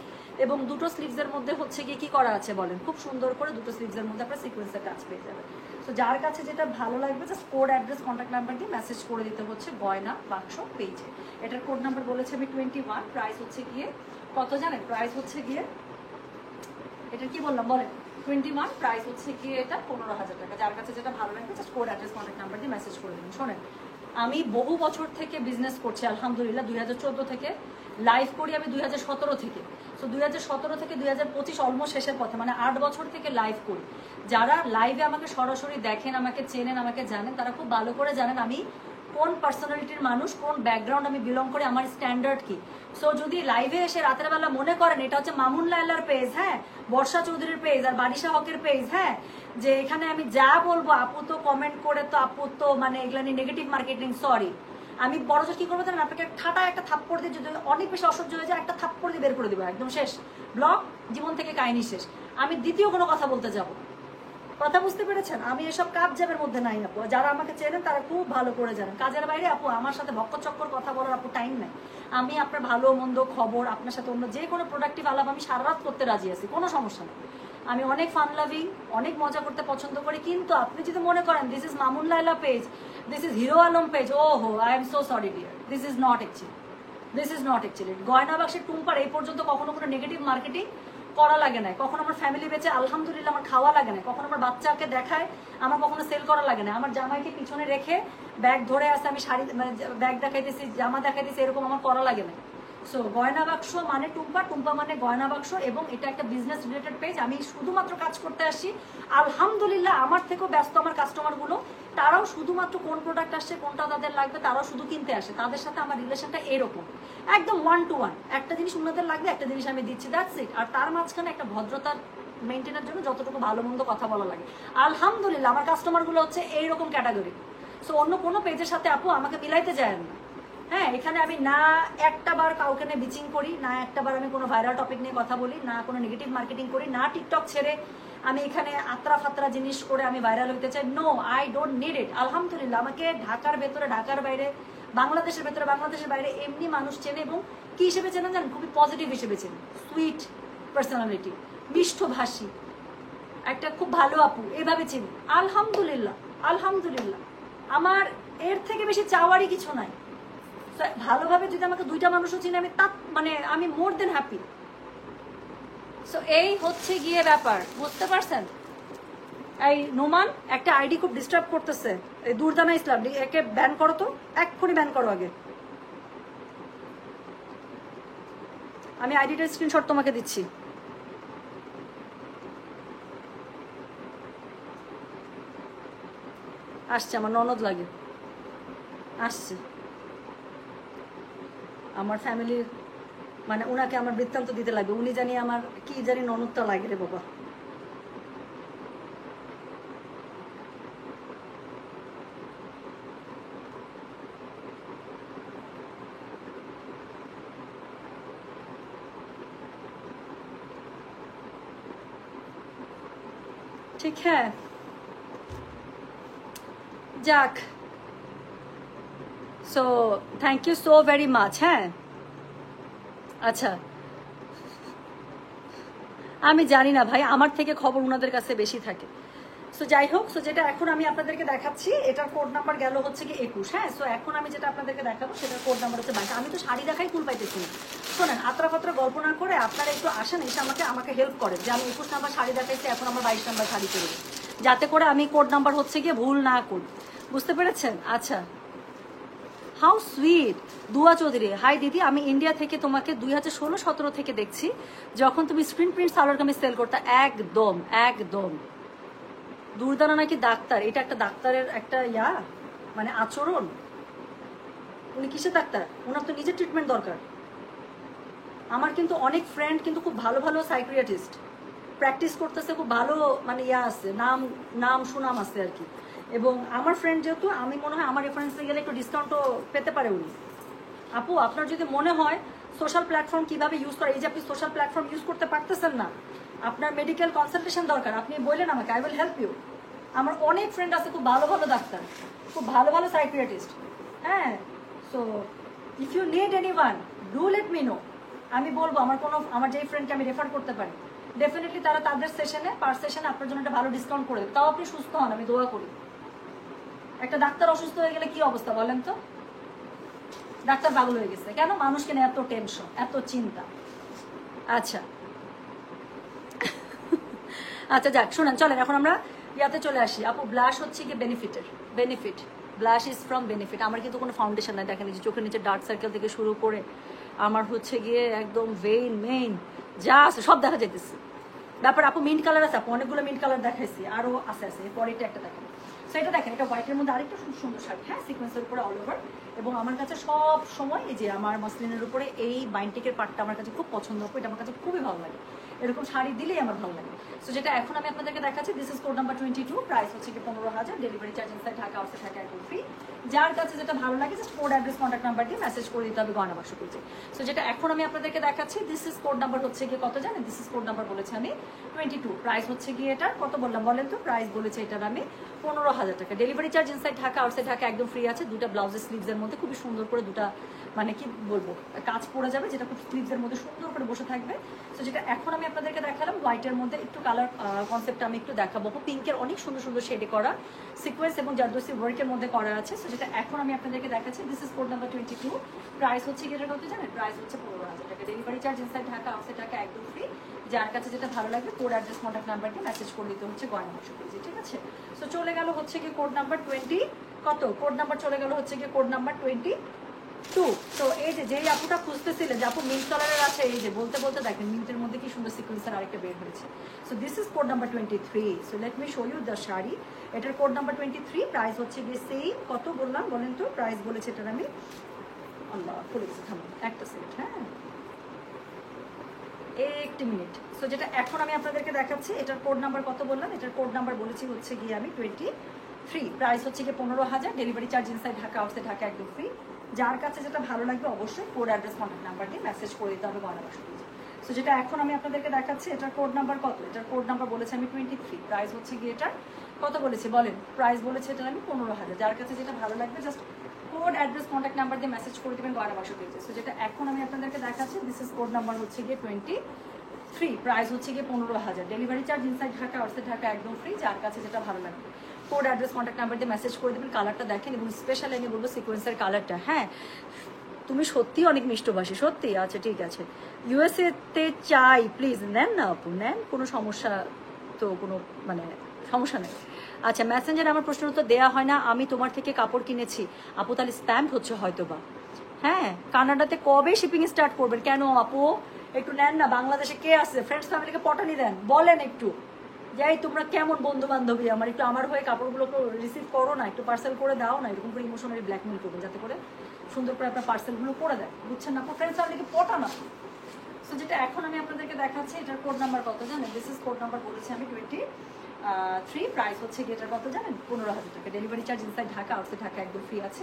এবং দুটো স্লিভসের মধ্যে হচ্ছে গিয়ে কি করা আছে বলেন, খুব সুন্দর করে দুটো স্লিভসের মধ্যে আপনার সিকোয়েন্সের কাজ পেয়ে যাবেন। তো যার কাছে যেটা ভালো লাগবে just code address contact number দিয়ে মেসেজ করে দিতে হচ্ছে গয়না বাক্স পেজে। এটার কোড নাম্বার বলেছে আমি 21, প্রাইস হচ্ছে গিয়ে কত জানেন, প্রাইস হচ্ছে গিয়ে এটা কি বললাম বলেন 21, প্রাইস হচ্ছে গিয়ে এটা 15,000 টাকা। যার কাছে যেটা ভালো লাগবে just code address contact number দিয়ে মেসেজ করে দিন। শোনেন, আমি বহু বছর থেকে বিজনেস করছি আলহামদুলিল্লাহ, 2014 থেকে লাইভ করি আমি 2017 থেকে। সো 2017 থেকে 2025 অলমোস্ট শেষের পথে, মানে 8 বছর থেকে লাইভ করি। যারা লাইভে আমাকে সরাসরি দেখেন, আমাকে চেনেন, আমাকে জানেন, তারা খুব ভালো করে জানেন আমি কোন পার্সোনালিটির মানুষ, কোন ব্যাকগ্রাউন্ড আমি বিলং করি, আমার স্ট্যান্ডার্ড কি। সো যদি লাইভে এসে রাতের বেলা মনে করেন এটা হচ্ছে মামুন লাইলার পেজ, হ্যাঁ, বর্ষা চৌধুরীর পেজ আর বারিশা হকের পেজ, হ্যাঁ, যে এখানে আমি যা বলবো আপু তো কমেন্ট করে তো আপু তো মানে এগুলো নিয়ে নেগেটিভ মার্কেটিং, সরি, আমি বড় জোর কি করবো জানেন, আপনাকে ঠাটা একটা থাপ্পড় দিয়ে, যদি অনেক বেশি অসহ্য হয়ে যায় একটা থাপ্পড় দিয়ে বের করে দেবো, একদম শেষ ব্লগ, জীবন থেকে কাহিনী শেষ। আমি দ্বিতীয় কোনো কথা বলতে যাব, কথা বুঝতে পেরেছেন? আমি এসব কাজ জাবের মধ্যে নাই আপু। যারা আমাকে চেনেন তারা খুব ভালো করে জানেন, কাজের বাইরে আপু আমার সাথে ভক্ত চক্কর কথা বলার আপু টাইম নাই। আমি আপনার ভালো মন্দ খবর, আপনার সাথে অন্য যে কোনো প্রোডাক্টিভ আলাপ আমি সারা রাত করতে রাজি আছি, কোনো সমস্যা নেই। আমি অনেক ফান লাভিং, অনেক মজা করতে পছন্দ করি। কিন্তু আপনি যদি মনে করেন this is Mamun Laila page, this is Hero Alam page, oh ho, I am so sorry dear, this is not actually. গয়না বাক্সের টুম্পার এই পর্যন্ত কখনো কোনো নেগেটিভ মার্কেটিং করা লাগে না, কখনো আমার ফ্যামিলি বেঁচে আলহামদুলিল্লাহ আমার খাওয়া লাগে না, কখনো আমার বাচ্চাকে দেখায় আমার কখনো সেল করা লাগে না, আমার জামাইকে পিছনে রেখে ব্যাগ ধরে আসে আমি শাড়ি মানে ব্যাগ দেখাইতেছি, জামা দেখাইতেছি, এরকম আমার করা লাগে না। সো গয়না বাক্স মানে টুম্পা, টুম্পা মানে গয়না বাক্স, এবং এটা একটা বিজনেস রিলেটেড পেজ। আমি শুধুমাত্র কাজ করতে আসি, আলহামদুলিল্লাহ আমার থেকেও ব্যস্ত আমার কাস্টমারগুলো, তারাও শুধুমাত্র কোন প্রোডাক্ট আসছে, কোনটা তাদের লাগবে, তারাও শুধু কিনতে আসে। তাদের সাথে আমার রিলেশনটা এরকম, একদম 1 to 1, একটা জিনিস ওনাদের লাগবে, একটা জিনিস আমি দিচ্ছি, দ্যাটস ইট। আর তার মাঝখানে একটা ভদ্রতার মেনটেনের জন্য যতটুকু ভালো মন্দ কথা বলা লাগে। আলহামদুলিল্লাহ আমার কাস্টমারগুলো হচ্ছে এইরকম ক্যাটাগরি। সো অন্য কোনো পেজের সাথে আপু আমাকে মিলাইতে যায় না। হ্যাঁ, এখানে আমি না একটা বার কাউকে নিয়ে বিচিং করি, না একটা বার আমি কোনো ভাইরাল টপিক নিয়ে কথা বলি, না কোনো নেগেটিভ মার্কেটিং করি, না টিকটক ছেড়ে আমি এখানে আত্রা ফাত্রা জিনিস করে আমি ভাইরাল হইতে চাই। No, I don't need it. আলহামদুলিল্লাহ আমাকে ঢাকার ভেতরে, ঢাকার বাইরে, বাংলাদেশের ভেতরে, বাংলাদেশের বাইরে এমনি মানুষ চেনে, এবং কি হিসেবে চেনে জানেন, খুবই পজিটিভ হিসেবে চেনে। সুইট পার্সোনালিটি, মিষ্টভাষী, একটা খুব ভালো আপু, এভাবে চিনি। আলহামদুলিল্লাহ, আলহামদুলিল্লাহ আমার এর থেকে বেশি চাওয়ারই কিছু নাই। ভালোভাবে যদি আমাকে দুইটা মানুষও চিনে, আমি তা মানে আমি মোর দেন হ্যাপি। সো এই হচ্ছে গিয়ে ব্যাপার, বুঝতে পারছেন? এই নোমান একটা আইডি খুব ডিস্টার্ব করতেছে, এই দুর্দানা ইসলাম, একে ব্যান করো তো, এক্ষুনি ব্যান করো আগে। আমি আইডিটার স্ক্রিনশট তোমাকে দিচ্ছি। আসছে, আমার ননদ লাগে, আসছে আমার ফ্যামিলির, মানে ওনাকে আমার বৃত্তান্ত দিতে লাগবে, উনি জানি আমার কি জানি ননদটা লাগে রে বাবা। ঠিক হ্যাঁ, যাক, so thank you so very much. হ্যাঁ, আচ্ছা, আমি জানি না ভাই, আমার থেকে খবর ওনাদের কাছে বেশি থাকে। সো যাই হোক, সো যেটা এখন আমি আপনাদেরকে দেখাচ্ছি, এটার কোড নাম্বার গেল হচ্ছে কি 21। হ্যাঁ, সো এখন আমি যেটা আপনাদেরকে দেখাবো সেটার কোড নাম্বার হচ্ছে 22। আমি তো শাড়ি দেখাই কুল পাইতেছি না। শোনেন, আত্রা ফাত্রা গল্প না করে আপনারা একটু আসেন, এসে আমাকে হেল্প করেন যে আমি 21 নাম্বার শাড়ি দেখাইছি, এখন আমার 22 নাম্বার শাড়ি চলবে, যাতে করে আমি কোড নাম্বার হচ্ছে গিয়ে ভুল না করি। বুঝতে পেরেছেন? আচ্ছা, হাউ সুইট। দুয়া চৌধুরী, হাই দিদি, আমি ইন্ডিয়া থেকে তোমাকে 2016-17 থেকে দেখছি, যখন তুমি screen print salwar kameez sale করতে। একদম একদম। দুর্দানা নাকি ডাক্তার, এটা একটা ডাক্তারের একটা মানে আচরণ। উনি কিসের ডাক্তার? ওনার তো নিজের ট্রিটমেন্ট দরকার। আমার কিন্তু অনেক ফ্রেন্ড কিন্তু খুব ভালো ভালো সাইক্রিয়াটিস্ট প্র্যাকটিস করতেছে, খুব ভালো মানে আছে, নাম সুনাম আছে আর কি। এবং আমার ফ্রেন্ড যেহেতু, আমি মনে হয় আমার রেফারেন্সে গেলে একটু ডিসকাউন্টও পেতে পারে উনি। আপু, আপনার যদি মনে হয় সোশ্যাল প্ল্যাটফর্ম কিভাবে ইউজ করে, এই যে আপনি সোশ্যাল প্ল্যাটফর্ম ইউজ করতে পারতেছেন না, আপনার মেডিকেল কনসালটেশন দরকার, আপনি বললেন আমাকে, আই উইল হেল্প ইউ। আমার অনেক ফ্রেন্ড আছে খুব ভালো ভালো ডাক্তার, খুব ভালো ভালো সাইক্রিয়াটিস্ট। হ্যাঁ, so if you need anyone, do let me know. আমি বলবো আমার যেই ফ্রেন্ডকে আমি রেফার করতে পারি, ডেফিনেটলি তারা তাদের সেশনে পার সেশনে আপনার জন্য একটা ভালো ডিসকাউন্ট করে দেবে। তাও আপনি সুস্থ হন, আমি দোয়া করি। একটা ডাক্তার অসুস্থ হয়ে গেলে কি অবস্থা বলেন তো? ডাক্তার পাগল হয়ে গেছে কেন? মানুষকে নিয়ে এত টেনশন, এত চিন্তা। আচ্ছা আচ্ছা, যাক, শুনেন, চলেন এখন আমরা ইয়াতে চলে আসি। আপু, ব্লাশ হচ্ছে কি benefit, blush is from benefit. আমার কিন্তু কোনো ফাউন্ডেশন নাই, দেখেন যে চোখের নিচে ডার্ক সার্কেল থেকে শুরু করে আমার হচ্ছে গিয়ে একদম মেইন যা আছে সব দেখা যাইতেছে। ব্যাপার আপু, মিন্ট কালার আছে, আপু অনেকগুলো মিন্ট কালার দেখাইছি, আরো আছে এরপর এটা একটা দেখেন। সো এটা দেখেন, এটা হোয়াইটের মধ্যে আরেকটা খুব সুন্দর শাড়ি, হ্যাঁ, সিকোয়েন্সের উপরে অল ওভার। এবং আমার কাছে সব সময় এই যে আমার মসলিনের উপরে এই বাইন্টিকের পাটটা আমার কাছে খুব পছন্দ, এটা আমার কাছে খুবই ভালো লাগে। এরকম শাড়ি দিলেই আমার ভালো লাগে। সো যেটা এখন আমি আপনাদেরকে দেখাচ্ছি, this is code number 22, price হচ্ছে কি 15,000, delivery charge inside Dhaka outside Dhaka একদম ফ্রি। যার কাছে যেটা ভালো লাগে just code address contact number দিয়ে মেসেজ করে দিতে হবে গয়না বাক্স পেজে। সো যেটা এখন আমি আপনাদেরকে দেখাচ্ছি, দিস ইজ কোড নাম্বার হচ্ছে গিয়ে কত জানেন? দিস ইজ কোড নাম্বার বলেছি আমি 22, প্রাইস হচ্ছে গিয়ে এটার কত বললাম বলেন তো? প্রাইস বলেছে এটার আমি 15,000 টাকা, delivery charge inside Dhaka outside Dhaka একদম ফ্রি আছে। দুটা ব্লাউজের স্লিভসের মধ্যে খুবই সুন্দর করে দুটা মানে কি বলবো কাজ পড়ে যাবে, যেটা খুব স্লিভসের মধ্যে সুন্দর করে বসে থাকবে। সো যেটা এখন আমি আপনাদেরকে দেখালাম হোয়াইটের মধ্যে, একটু কালার কনসেপ্টটা আমি একটু দেখাবো। পিঙ্কের অনেক সুন্দর সুন্দর শেডে করা সিকোয়েন্স এবং জারদোসি ওয়ার্কের মধ্যে করা আছে। সো যেটা এখন আমি আপনাদেরকে দেখাচ্ছি, this is code number 22, price হচ্ছে কি, এটা কত জানেন? প্রাইস হচ্ছে 15,000 টাকা, delivery charge inside Dhaka outside Dhaka একদম ফ্রি। যার কাছে যেটা ভালো লাগবে কোড অ্যাড্রেস কন্ট্যাক্ট নাম্বারকে মেসেজ করে দিতে হচ্ছে গয়না বাক্স পেজে, ঠিক আছে? সো চলে গেল হচ্ছে কি কোড নাম্বার 20 কত, কোড নাম্বার চলে গেল হচ্ছে কি কোড নাম্বার 22। তো এই যে যেই আপুটা খুঁজতেছিলেন যে আপু মিন্ট কালারের আছে, এই যে বলতে বলতে দেখেন মিন্টের মধ্যে কি সুন্দর সিকোয়েন্সের আরেকটা বের হয়েছে। So this is code number 23। So let me show you the sari. এটার কোড নাম্বার 23, প্রাইস হচ্ছে গিয়ে সেম কত বললাম বলেন তো? প্রাইস বলেছে এটার আমি, আল্লাহ বলে গেছি, থামুন একটা সেকেন্ড, হ্যাঁ একটি মিনিট। সো যেটা এখন আমি আপনাদেরকে দেখাচ্ছি, এটার কোড নাম্বার কত বললাম? এটার কোড নাম্বার বলেছি হচ্ছে গিয়ে আমি 23, প্রাইস হচ্ছে গিয়ে 15,000, delivery charge inside Dhaka outside Dhaka একদম ফ্রি। যার কাছে যেটা ভালো লাগবে অবশ্যই কোড অ্যাড্রেস কন্ট্যাক্ট নাম্বার দিয়ে মেসেজ করে দিতে হবে গয়না বাক্স পেজে। সো যেটা এখন আমি আপনাদেরকে দেখাচ্ছি, এটার কোড নাম্বার কত? এটার কোড নাম্বার বলেছি আমি 23, প্রাইস হচ্ছে গিয়ে এটার কত বলেছি বলেন? প্রাইস বলেছে এটার আমি 15,000। যার কাছে যেটা ভালো লাগবে just code address contact number দিয়ে মেসেজ করে দেবেন গয়না বাক্স পেজে। সো যেটা এখন আমি আপনাদেরকে দেখাচ্ছি, দিস ইজ কোড নাম্বার হচ্ছে গিয়ে 23, প্রাইস হচ্ছে গিয়ে 15,000, delivery charge inside Dhaka outside Dhaka একদম ফ্রি। যার কাছে যেটা ভালো লাগবে কোড অ্যাড্রেস কন্ট্যাক্ট নাম্বার দিয়ে মেসেজ করে দেবেন। কালারটা দেখেন এবং স্পেশালি আমি বলবো সিকোয়েন্সের কালারটা, হ্যাঁ তুমি সত্যি অনেক মিষ্টভাষী, সত্যি। আচ্ছা ঠিক আছে, ইউএসএ তে চাই প্লিজ, নেন না আপু, নেন, কোনো সমস্যা তো কোনো মানে সমস্যা নেই। আচ্ছা, মেসেঞ্জারে আমার প্রশ্নের উত্তর দেওয়া হয় না, আমি তোমার থেকে কাপড় কিনেছি আপু, তাহলে স্প্যাম হচ্ছে হয়তো বা। হ্যাঁ, কানাডাতে কবে শিপিং স্টার্ট করবেন? কেন আপু একটু নেন না, বাংলাদেশে কে আছে? ফ্রেন্ডস ফ্যামিলিকে পটানি দেন, বলেন একটু যাই তোমরা কেমন বন্ধু বান্ধবী, আমার একটু আমার হয়ে কাপড়গুলোকে রিসিভ করো না, একটু পার্সেল করে দাও না, এরকম করে ইমোশনালি ব্ল্যাকমেল করবেন যাতে করে সুন্দর করে আপনার পার্সেলগুলো করে দেয়, বুঝছেন না? আপনার ফ্রেন্ডস ফ্যামিলিকে পটানো। সো যেটা এখন আমি আপনাদেরকে দেখাচ্ছি, এটার কোড নাম্বার কত জানেন? দিস ইজ কোড নাম্বার বলেছি আমি 23, প্রাইস হচ্ছে এটার কত জানেন? 15,000 টাকা, delivery charge inside Dhaka outside Dhaka একদম ফ্রি আছে।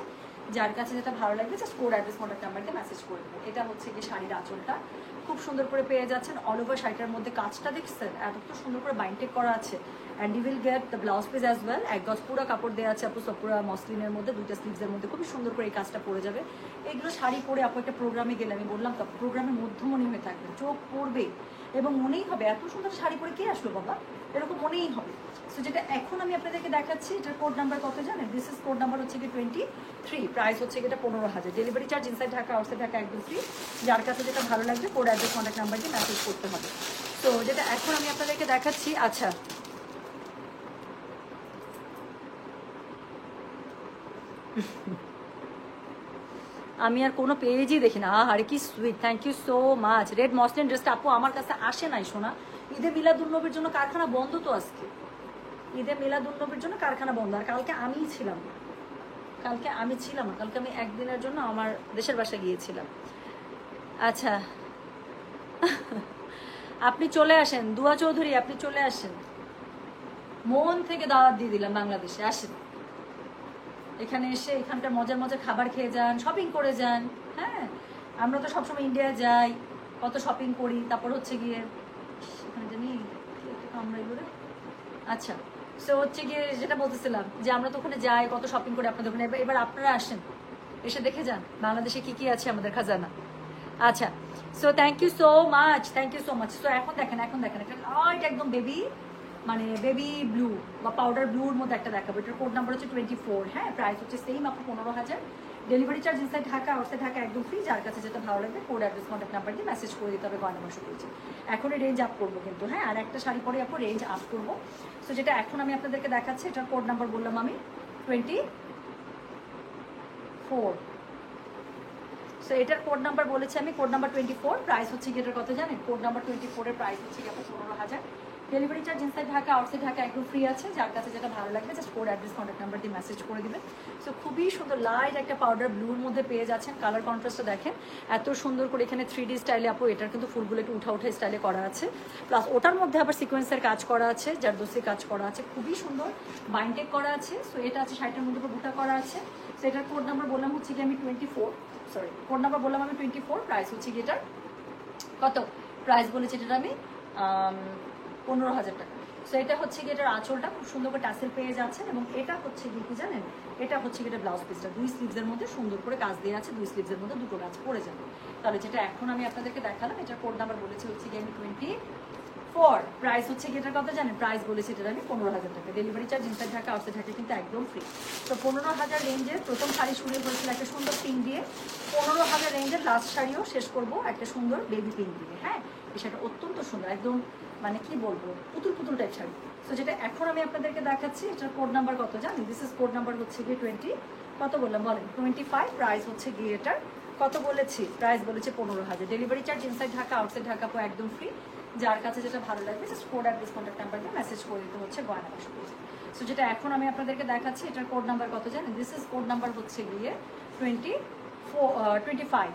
যার কাছে যেটা ভালো লাগবে just code address contact number দিয়ে মেসেজ করে দেবেন। এটা হচ্ছে গিয়ে শাড়ির আঁচলটা খুব সুন্দর করে পেয়ে যাচ্ছেন, অল ওভার শাড়িটার মধ্যে কাজটা দেখছেন এত তো সুন্দর করে বাইন্টেক করা আছে। And you will get the blouse piece as well. এক গজ পুরো কাপড় দেওয়া আছে আপু, সব পুরো মসলিনের মধ্যে, দুইটা স্লিভসের মধ্যে খুবই সুন্দর করে এই কাজটা পড়ে যাবে। এগুলো শাড়ি পরে আপু একটা প্রোগ্রামে গেলে, আমি বললাম তো প্রোগ্রামে মধ্যমণি হয়ে থাকবে, চোখ পড়বে এবং মনেই হবে এত সুন্দর শাড়ি পরে কে আসলো বাবা, এরকম মনেই হবে। সো যেটা এখন আমি আপনাদেরকে দেখাচ্ছি, এটার কোড নাম্বার কত জানেন? দিস ইজ কোড নাম্বার হচ্ছে কি 23, প্রাইস হচ্ছে এটা 15,000, delivery charge inside Dhaka outside Dhaka একদম ফ্রি। যার কাছে যেটা ভালো লাগবে কোড অ্যাড্রেস কন্ট্যাক্ট নাম্বার দিয়ে মেসেজ করতে হবে। তো যেটা এখন আমি আপনাদেরকে দেখাচ্ছি, আচ্ছা আমি আর কোনো পেজই দেখি না। আরে কি sweet, thank you so much. Red muslin ড্রেসটা আপু আমার কাছে আসে নাই শোনা। ঈদে মিলাদুন্নবীর জন্য কারখানা বন্ধ তো আজকে, ঈদে মিলাদুন্নবীর জন্য কারখানা বন্ধ। আর কালকে আমিই ছিলাম না, কালকে আমি একদিনের জন্য আমার দেশের বাসায় গিয়েছিলাম। আচ্ছা আপনি চলে আসেন দুয়া চৌধুরী, আপনি চলে আসেন, মন থেকে দাওয়াত দিয়ে দিলাম, বাংলাদেশে আসেন, এখানে এসে এখানকার মজার মজার খাবার খেয়ে যান, শপিং করে যান। হ্যাঁ, আমরা তো সবসময় ইন্ডিয়া যাই, কত শপিং করি, তারপর হচ্ছে গিয়ে সেখানে জানি আমরা এগুলো। আচ্ছা, সো হচ্ছে গিয়ে যেটা বলতেছিলাম যে আমরা তো ওখানে যাই, কত শপিং করি আপনাদের ওখানে। এবার আপনারা আসেন, এসে দেখে যান বাংলাদেশে কি কি আছে আমাদের খাজানা। আচ্ছা, so thank you so much, thank you so much. So এখন দেখেন একটা লাইট একদম বেবি, মানে বেবি ব্লু বা পাউডার ব্লুর মধ্যে একটা দেখাবো। এটার কোড নাম্বার হচ্ছে 24। হ্যাঁ, প্রাইস হচ্ছে সেম আপু 15,000। Delivery charge inside Dhaka, outside Dhaka একদম ফ্রি। যার কাছে যেটা ভালো লাগবে কোড অ্যাড্রেস কন্ট্যাক্ট নাম্বার দিয়ে মেসেজ করে দিতে হবে। গয়না মাসে করেছি এখনই রেঞ্জ আপ করবো কিন্তু। হ্যাঁ, আর একটা শাড়ি পরে আপু রেঞ্জ আপ করবো। সো যেটা এখন আমি আপনাদেরকে দেখাচ্ছি, এটার কোড নাম্বার বললাম আমি 24। সো এটার কোড নাম্বার বলেছি আমি, কোড নাম্বার 24। প্রাইস হচ্ছে এটার কত জানেন? কোড নাম্বার 24 এর প্রাইস হচ্ছে 15,000। Delivery charge inside Dhaka, outside Dhaka একদম ফ্রি আছে। যার কাছে যেটা ভালো লাগবে just code address contact number দিয়ে মেসেজ করে দিবেন। সো খুবই সুন্দর লাইট একটা পাউডার ব্লুর মধ্যে পেয়ে যাচ্ছেন। কালার কন্ট্রাস্টটা দেখেন এত সুন্দর করে, এখানে 3D স্টাইলে আপু এটার কিন্তু ফুলগুলো একটু উঠা স্টাইলে করা আছে, প্লাস ওটার মধ্যে আবার সিকোয়েন্সের কাজ করা আছে, জারদোসি কাজ করা আছে, খুবই সুন্দর বাইন্টেক করা আছে। সো এটা আছে শাড়িটার মধ্যে বুটা করা আছে। সো এটার কোড নাম্বার বললাম হচ্ছে কি আমি 24, সরি কোড নাম্বার বললাম আমি 24। প্রাইস হচ্ছে কি এটার কত? প্রাইস বলেছি এটার আমি 15,000 টাকা। সো এটা হচ্ছে কি এটার আঁচলটা খুব সুন্দর করে টাসেল পেয়ে যাচ্ছেন, এবং এটা হচ্ছে কি জানেন, এটা হচ্ছে কি এটা ব্লাউজ পিসটা দুই স্লিভসের মধ্যে সুন্দর করে কাজ দেওয়া আছে, দুই স্লিভসের মধ্যে দুটো কাজ পড়ে যাবে। তাহলে যেটা এখন আমি আপনাদেরকে দেখালাম, এটার কোড নাম্বার বলেছি হচ্ছে কি আমি 24। প্রাইস হচ্ছে কি এটার কথা জানেন? প্রাইস বলেছি এটার আমি 15,000 টাকা। Delivery charge inside Dhaka, outside Dhaka কিন্তু একদম ফ্রি। তো 15,000 রেঞ্জের প্রথম শাড়ি শুরু হয়েছিল একটা সুন্দর পিঙ্ক দিয়ে, 15,000 রেঞ্জের লাস্ট শাড়িও শেষ করবো একটা সুন্দর বেবি পিঙ্ক দিয়ে। হ্যাঁ, এই শাড়িটা অত্যন্ত সুন্দর, একদম মানে কি বলবো পুতুল পুতুল টাইপ শাড়ি। তো যেটা এখন আমি আপনাদেরকে দেখাচ্ছি, এটার কোড নাম্বার কত জানেন? দিস ইজ কোড নাম্বার হচ্ছে গিয়ে 20, কত বললাম বলেন? 25। প্রাইস হচ্ছে গিয়ে এটার কত বলেছি? প্রাইস বলেছে 15,000। Delivery charge inside Dhaka, outside Dhaka একদম ফ্রি। যার কাছে যেটা ভালো লাগবে just code address contact number দিয়ে মেসেজ করে দিতে হচ্ছে গয়না বাসা। সো যেটা এখন আমি আপনাদেরকে দেখাচ্ছি, এটার কোড নাম্বার কত জানেন? দিস ইজ কোড নাম্বার হচ্ছে গিয়ে 25।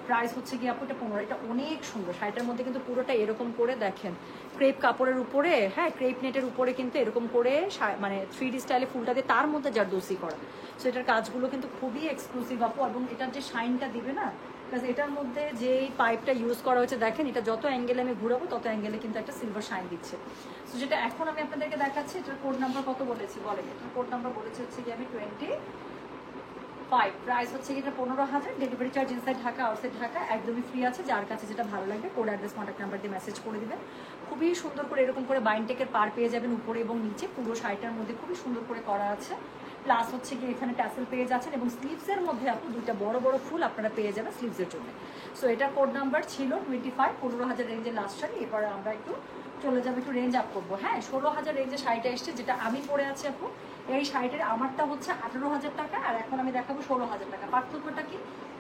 প্রাইস হচ্ছে গিয়ে আপু এটা 15। এটা অনেক সুন্দর শাড়িটার মধ্যে কিন্তু পুরোটা এরকম করে দেখেন ক্রেপ কাপড়ের উপরে, হ্যাঁ ক্রেপ নেটের উপরে কিন্তু এরকম করে মানে 3D স্টাইলে ফুলটা দিয়ে তার মধ্যে জারদোসি করা। সো এটার কাজগুলো কিন্তু খুবই এক্সক্লুসিভ আপু, এবং এটার যে শাইনটা দিবে না, বিকজ এটার মধ্যে যেই পাইপটা ইউজ করা হয়েছে দেখেন, এটা যত অ্যাঙ্গেলে আমি ঘুরাবো তত অ্যাঙ্গেলে কিন্তু একটা সিলভার শাইন দিচ্ছে। সো যেটা এখন আমি আপনাদেরকে দেখাচ্ছি, এটার কোড নাম্বার কত বলেছি বলেন? এটার কোড নাম্বার বলেছি হচ্ছে কি আমি 25। প্রাইস হচ্ছে কি এটা 15,000। Delivery charge inside Dhaka, outside Dhaka একদমই ফ্রি আছে। যার কাছে যেটা ভালো লাগবে কোড অ্যাড্রেস কন্ট্যাক্ট নাম্বার দিয়ে মেসেজ করে দিবেন। খুবই সুন্দর করে এরকম করে বাইনটেকের পার পেয়ে যাবেন উপরে এবং নিচে, পুরো শাড়িটার মধ্যে খুবই সুন্দর করে করা আছে। প্লাস হচ্ছে কি এখানে ট্যাসেল পেয়ে যাচ্ছেন, এবং স্লিভসের মধ্যে আপনি দুইটা বড় বড় ফুল আপনারা পেয়ে যাবেন স্লিভসের জন্য। সো এটার কোড নাম্বার ছিল 25, 15,000 রেঞ্জের লাস্ট শাড়ি। এরপরে আমরা একটু চলে যাবো, একটু রেঞ্জ আপ করবো। হ্যাঁ, 16,000 রেঞ্জের শাড়িটা এসছে, যেটা আমি পরে আছি আপু। এই শাড়িটার আমারটা হচ্ছে 18,000 টাকা, আর এখন আমি দেখাবো 16,000 টাকা। পার্থক্যটা কি?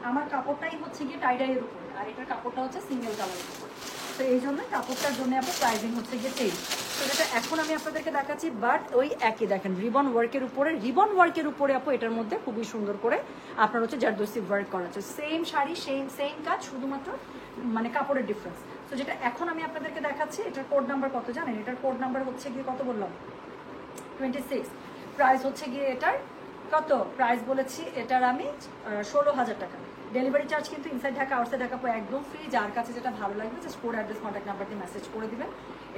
আমার কাপড়টাই হচ্ছে গিয়ে টাইডাইয়ের উপরে, আর এটার কাপড়টা হচ্ছে সিঙ্গেল কালারের উপরে। তো এই জন্য কাপড়টার জন্য আপনার প্রাইসিং হচ্ছে গিয়ে চেঞ্জ। তো যেটা এখন আমি আপনাদেরকে দেখাচ্ছি, বাট ওই একই দেখেন রিবন ওয়ার্কের উপরে আপু এটার মধ্যে খুবই সুন্দর করে আপনার হচ্ছে জারদোসি ওয়ার্ক করা আছে। সেম শাড়ি, সেম কাজ, শুধুমাত্র মানে কাপড়ের ডিফারেন্স। তো যেটা এখন আমি আপনাদেরকে দেখাচ্ছি, এটার কোড নাম্বার কত জানেন? এটার কোড নাম্বার হচ্ছে গিয়ে কত বললাম? 26। প্রাইস হচ্ছে গিয়ে এটার কত? প্রাইস বলেছি এটার আমি 16,000 টাকা। ডেলিভারি চার্জ কিন্তু ইনসাইড ঢাকা, আউটসাইড ঢাকা একদম ফ্রি। যার কাছে যেটা ভালো লাগবে just code address contact number দিয়ে মেসেজ করে দিবেন।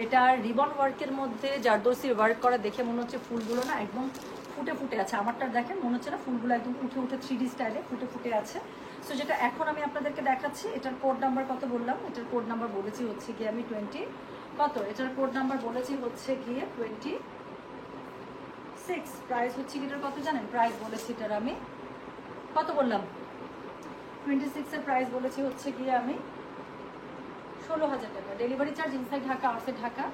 এটা রিবন ওয়ার্কের মধ্যে জারদোসি ওয়ার্ক করা দেখে মনে হচ্ছে ফুলগুলো না একদম ফুটে ফুটে আছে। আমারটা দেখেন মনে হচ্ছে না ফুলগুলো একদম উঠে 3D স্টাইলে ফুটে ফুটে আছে। সো যেটা এখন আমি আপনাদেরকে দেখাচ্ছি, এটার কোড নাম্বার কত বললাম? এটার কোড নাম্বার বলেছি হচ্ছে গিয়ে আমি 20 কত? এটার কোড নাম্বার বলেছি হচ্ছে গিয়ে 26। প্রাইস হচ্ছে কি এটার কত জানেন? প্রাইস বলেছি এটার আমি কত বললাম? 26 এর প্রাইস বলেছি হচ্ছে গিয়ে আমি 16,000 টাকা। Delivery charge inside Dhaka, outside Dhaka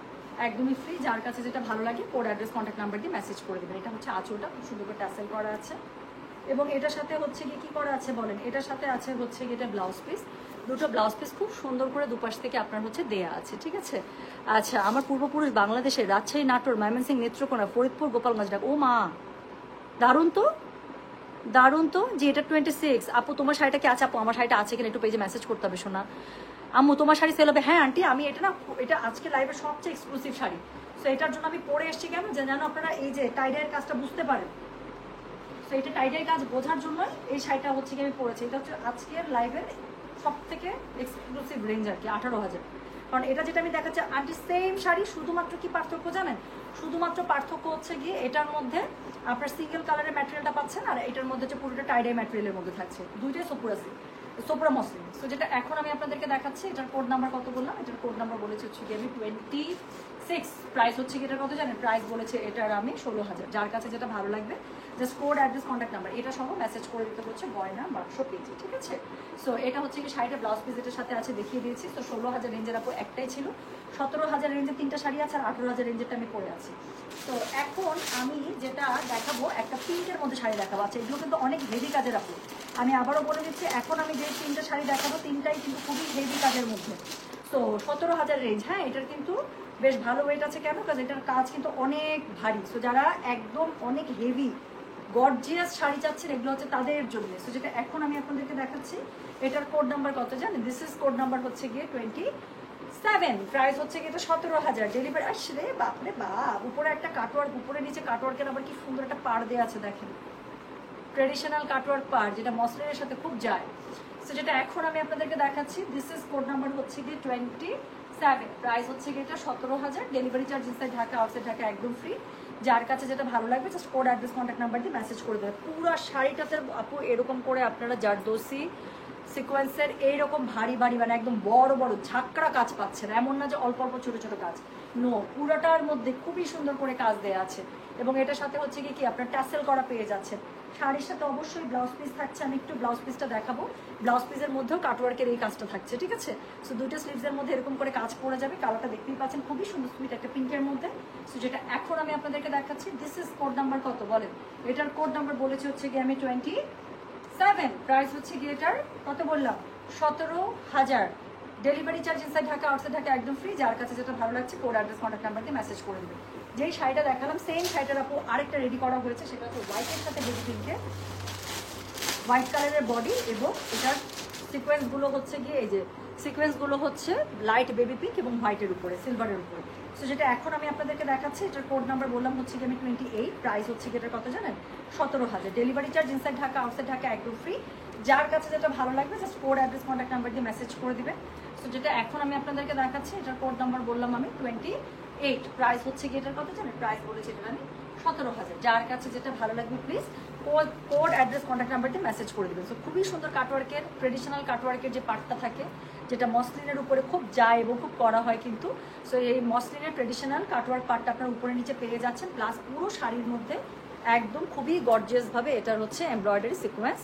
একদমই ফ্রি। যার কাছে যেটা ভালো লাগে কোড অ্যাড্রেস কন্ট্যাক্ট নাম্বার দিয়ে মেসেজ করে দেবেন। এটা হচ্ছে আঁচলটা খুব সুন্দর করে ট্যাসেল করা আছে। এবং এটার সাথে হচ্ছে কি করা আছে বলেন, এটার সাথে আছে হচ্ছে এটা ব্লাউজ পিস, দুটো ব্লাউজ পিস খুব সুন্দর করে দুপাশ থেকে আপনার হচ্ছে দেয়া আছে, ঠিক আছে। আচ্ছা, আমার পূর্বপুরুষ বাংলাদেশের রাজশাহী, নাটোর, ময়মনসিংহ, নেত্রকোনা, ফরিদপুর, গোপালগঞ্জ, ঢাকা। ও মা, দারুণ তো, দারুণ তো। যে এটা 26 আপু, তোমার শাড়িটা কি আছে? আপু আমার শাড়িটা আছে কিনা একটু পেজে মেসেজ করতে হবে শোনা। আম্মু তোমার শাড়ি সেল হবে? হ্যাঁ আন্টি, আমি এটা না, এটা আজকে লাইভের সবচেয়ে এক্সক্লুসিভ শাড়ি। তো এটার জন্য আমি পরে এসেছি কেন, যেন আপনারা এই যে টাইডাইয়ের কাজটা বুঝতে পারেন। তো এটা টাইডাইয়ের কাজ বোঝার জন্য এই শাড়িটা হচ্ছে কি আমি পরেছি। এটা হচ্ছে আজকের লাইভের সব থেকে এক্সক্লুসিভ রেঞ্জ আর কি, 18,000। কারণ এটা যেটা আমি দেখাচ্ছি আন্টি সেম শাড়ি, শুধুমাত্র কি পার্থক্য জানেন? শুধুমাত্র পার্থক্য হচ্ছে গিয়ে এটার মধ্যে আপনার সিঙ্গেল কালারের ম্যাটেরিয়ালটা পাচ্ছেন, আর এটার মধ্যে হচ্ছে পুরোটা টাইডাই ম্যাটেরিয়ালের মধ্যে থাকছে, দুইটাই সোপরা মসলিন। সো যেটা এখন আমি আপনাদেরকে দেখাচ্ছি, এটার কোড নাম্বার কত বললাম? এটার কোড নাম্বার বলেছি হচ্ছে কি আমি 26, প্রাইস হচ্ছে কি এটার কত জানেন? প্রাইস বলেছে এটার আমি 16,000। যার কাছে যেটা ভালো লাগবে just code, address, contact number এটা সহ মেসেজ করে দিতে হচ্ছে গয়না বাক্স পেজে, ঠিক আছে। সো এটা হচ্ছে কি শাড়িটা ব্লাউজ পিস এটার সাথে আছে, দেখিয়ে দিয়েছি। তো 16,000 রেঞ্জের আপু একটাই ছিল, 17,000 রেঞ্জের 3টা শাড়ি আছে, আর 18,000 রেঞ্জেরটা আমি পরে আছি। তো এখন আমি যেটা দেখাবো, একটা পিঙ্কের মধ্যে শাড়ি দেখাবো। আচ্ছা, এগুলো কিন্তু অনেক হেভি কাজের আপু, আমি আবারও বলে দিচ্ছি। এখন আমি যে 3টা শাড়ি দেখাবো, 3টাই কিন্তু খুবই হেভি কাজের মধ্যে। তো 17,000 রেঞ্জ, হ্যাঁ এটার কিন্তু বেশ ভালো ওয়েট আছে। কেন? কারণ এটার কাজ কিন্তু অনেক ভারী। সো যারা একদম অনেক হেভি গর্জিয়াস শাড়ি চাচ্ছেন, এগুলো হচ্ছে তাদের জন্য। সো যেটা এখন আমি আপনাদেরকে দেখাচ্ছি, এটার কোড নাম্বার কত জানেন? দিস ইজ কোড নাম্বার হচ্ছে গিয়ে 27, প্রাইস হচ্ছে গিয়ে এটা 17,000, ডেলিভারি আসলে বাপরে বাপ। উপরে একটা কাটওয়ার্ক, উপরে নিচে কাটওয়ার্কের আবার কি সুন্দর একটা পাড় দেওয়া আছে দেখেন, ট্রেডিশনাল কাটওয়ার্ক পাড়, যেটা মসলিনের সাথে খুব যায়। সো যেটা এখন আমি আপনাদেরকে দেখাচ্ছি, দিস ইজ কোড নাম্বার হচ্ছে গিয়ে 27, প্রাইস হচ্ছে গিয়ে এটা 17,000, delivery charge inside Dhaka, outside Dhaka একদম ফ্রি। যার কাছে যেটা ভালো লাগবে just code, address, contact number দিয়ে মেসেজ করে দেবে। পুরো শাড়িটাতে আপু এরকম করে আপনারা জারদোসি সিকোয়েন্সের এইরকম ভারী ভারী মানে একদম বড় বড় ঝাঁকড়া কাজ পাচ্ছেন, এমন না যে অল্প অল্প ছোট ছোট কাজ, নো, পুরোটার মধ্যে খুবই সুন্দর করে কাজ দেওয়া আছে। এবং এটার সাথে হচ্ছে কি আপনার ট্যাসেল করা পেয়ে যাচ্ছেন। শাড়ির সাথে অবশ্যই ব্লাউজ পিস থাকছে, আমি একটু ব্লাউজ পিসটা দেখাবো। ব্লাউজ পিসের মধ্যেও কাটওয়ার্কের এই কাজটা থাকছে, ঠিক আছে। সো দুটো স্লিভসের মধ্যে এরকম করে কাজ পড়ে যাবে, কালারটা দেখতেই পাচ্ছেন খুবই সুন্দর সুইট একটা পিঙ্কের মধ্যে। সো যেটা এখন আমি আপনাদেরকে দেখাচ্ছি, দিস ইজ কোড নাম্বার কত বলেন? এটার কোড নাম্বার বলেছি হচ্ছে গিয়ে আমি 27, প্রাইস হচ্ছে গিয়ে এটার কত বললাম? 17,000, delivery charge inside Dhaka, outside Dhaka একদম ফ্রি। যার কাছে যেটা ভালো লাগছে কোড, অ্যাড্রেস, কন্ট্যাক্ট নাম্বার দিয়ে মেসেজ করে দেবে। যেই শাড়িটা দেখালাম সেম শাড়িটার আপু আরেকটা রেডি করা হয়েছে, সেটা হচ্ছে হোয়াইটের সাথে বেবি পিঙ্কে, হোয়াইট কালারের বডি, এবং এটার সিকোয়েন্সগুলো হচ্ছে গিয়ে এই যে সিকোয়েন্সগুলো হচ্ছে লাইট বেবি পিঙ্ক এবং হোয়াইটের উপরে, সিলভারের উপরে। সো যেটা এখন আমি আপনাদেরকে দেখাচ্ছি, এটার কোড নাম্বার বললাম হচ্ছে কি আমি 28, প্রাইস হচ্ছে কি এটার কত জানেন? 17,000, delivery charge inside Dhaka, outside Dhaka একদম ফ্রি। যার কাছে যেটা ভালো লাগবে just code, address, contact number দিয়ে মেসেজ করে দিবেন। সো যেটা এখন আমি আপনাদেরকে দেখাচ্ছি, এটার কোড নাম্বার বললাম আমি 28, প্রাইস হচ্ছে কি এটার কত জানেন? প্রাইস বলেছি এটা আমি 17,000। যার কাছে যেটা ভালো লাগবে please code, address, contact number দিয়ে মেসেজ করে দেবেন। সো খুবই সুন্দর কাটওয়ার্কের, ট্রেডিশনাল কাটওয়ার্কের যে পার্টটা থাকে, যেটা মসলিনের উপরে খুব যায় এবং খুব করা হয় কিন্তু। সো এই মসলিনের ট্রেডিশনাল কাটওয়ার্ক পার্টটা আপনার উপরে নিচে পেয়ে যাচ্ছেন, প্লাস পুরো শাড়ির মধ্যে একদম খুবই গর্জিয়াসভাবে এটার হচ্ছে এমব্রয়ডারি সিকোয়েন্স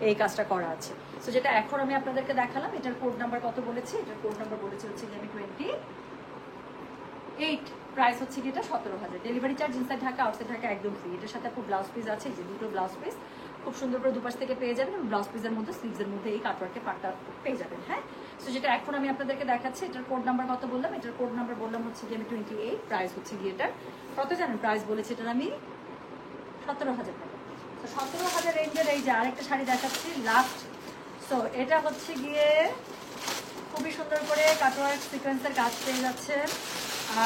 এই কাজটা করা আছে। সো যেটা এখন আমি আপনাদেরকে দেখালাম, এটার কোড নাম্বার কত বলেছি? এটার কোড নাম্বার বলেছি হচ্ছে আমি 28, প্রাইস হচ্ছে কি এটা 17,000, delivery charge inside Dhaka, outside Dhaka একদম ফ্রি। এটার সাথে খুব ব্লাউজ পিস আছে, যে দুটো ব্লাউজ পিস খুব সুন্দর করে দুপাশ থেকে পেয়ে যাবেন, এবং ব্লাউজ পিসের মধ্যে স্লিভসের মধ্যে এই কাটওয়ার্কের পার্টটা পেয়ে যাবেন। হ্যাঁ, সো যেটা এখন আমি আপনাদেরকে দেখাচ্ছি, এটার কোড নাম্বার কত বললাম? এটার কোড নাম্বার বললাম হচ্ছে কি আমি 28, প্রাইস হচ্ছে গিয়ে এটার কত জানেন? প্রাইস বলেছি এটার আমি 17,000 টাকা। তো 17,000 রেঞ্জের এই যে আরেকটা শাড়ি দেখাচ্ছি লাস্ট। সো এটা হচ্ছে গিয়ে খুবই সুন্দর করে কাটওয়ার্ক সিকোয়েন্সের কাজ পেয়ে যাচ্ছেন,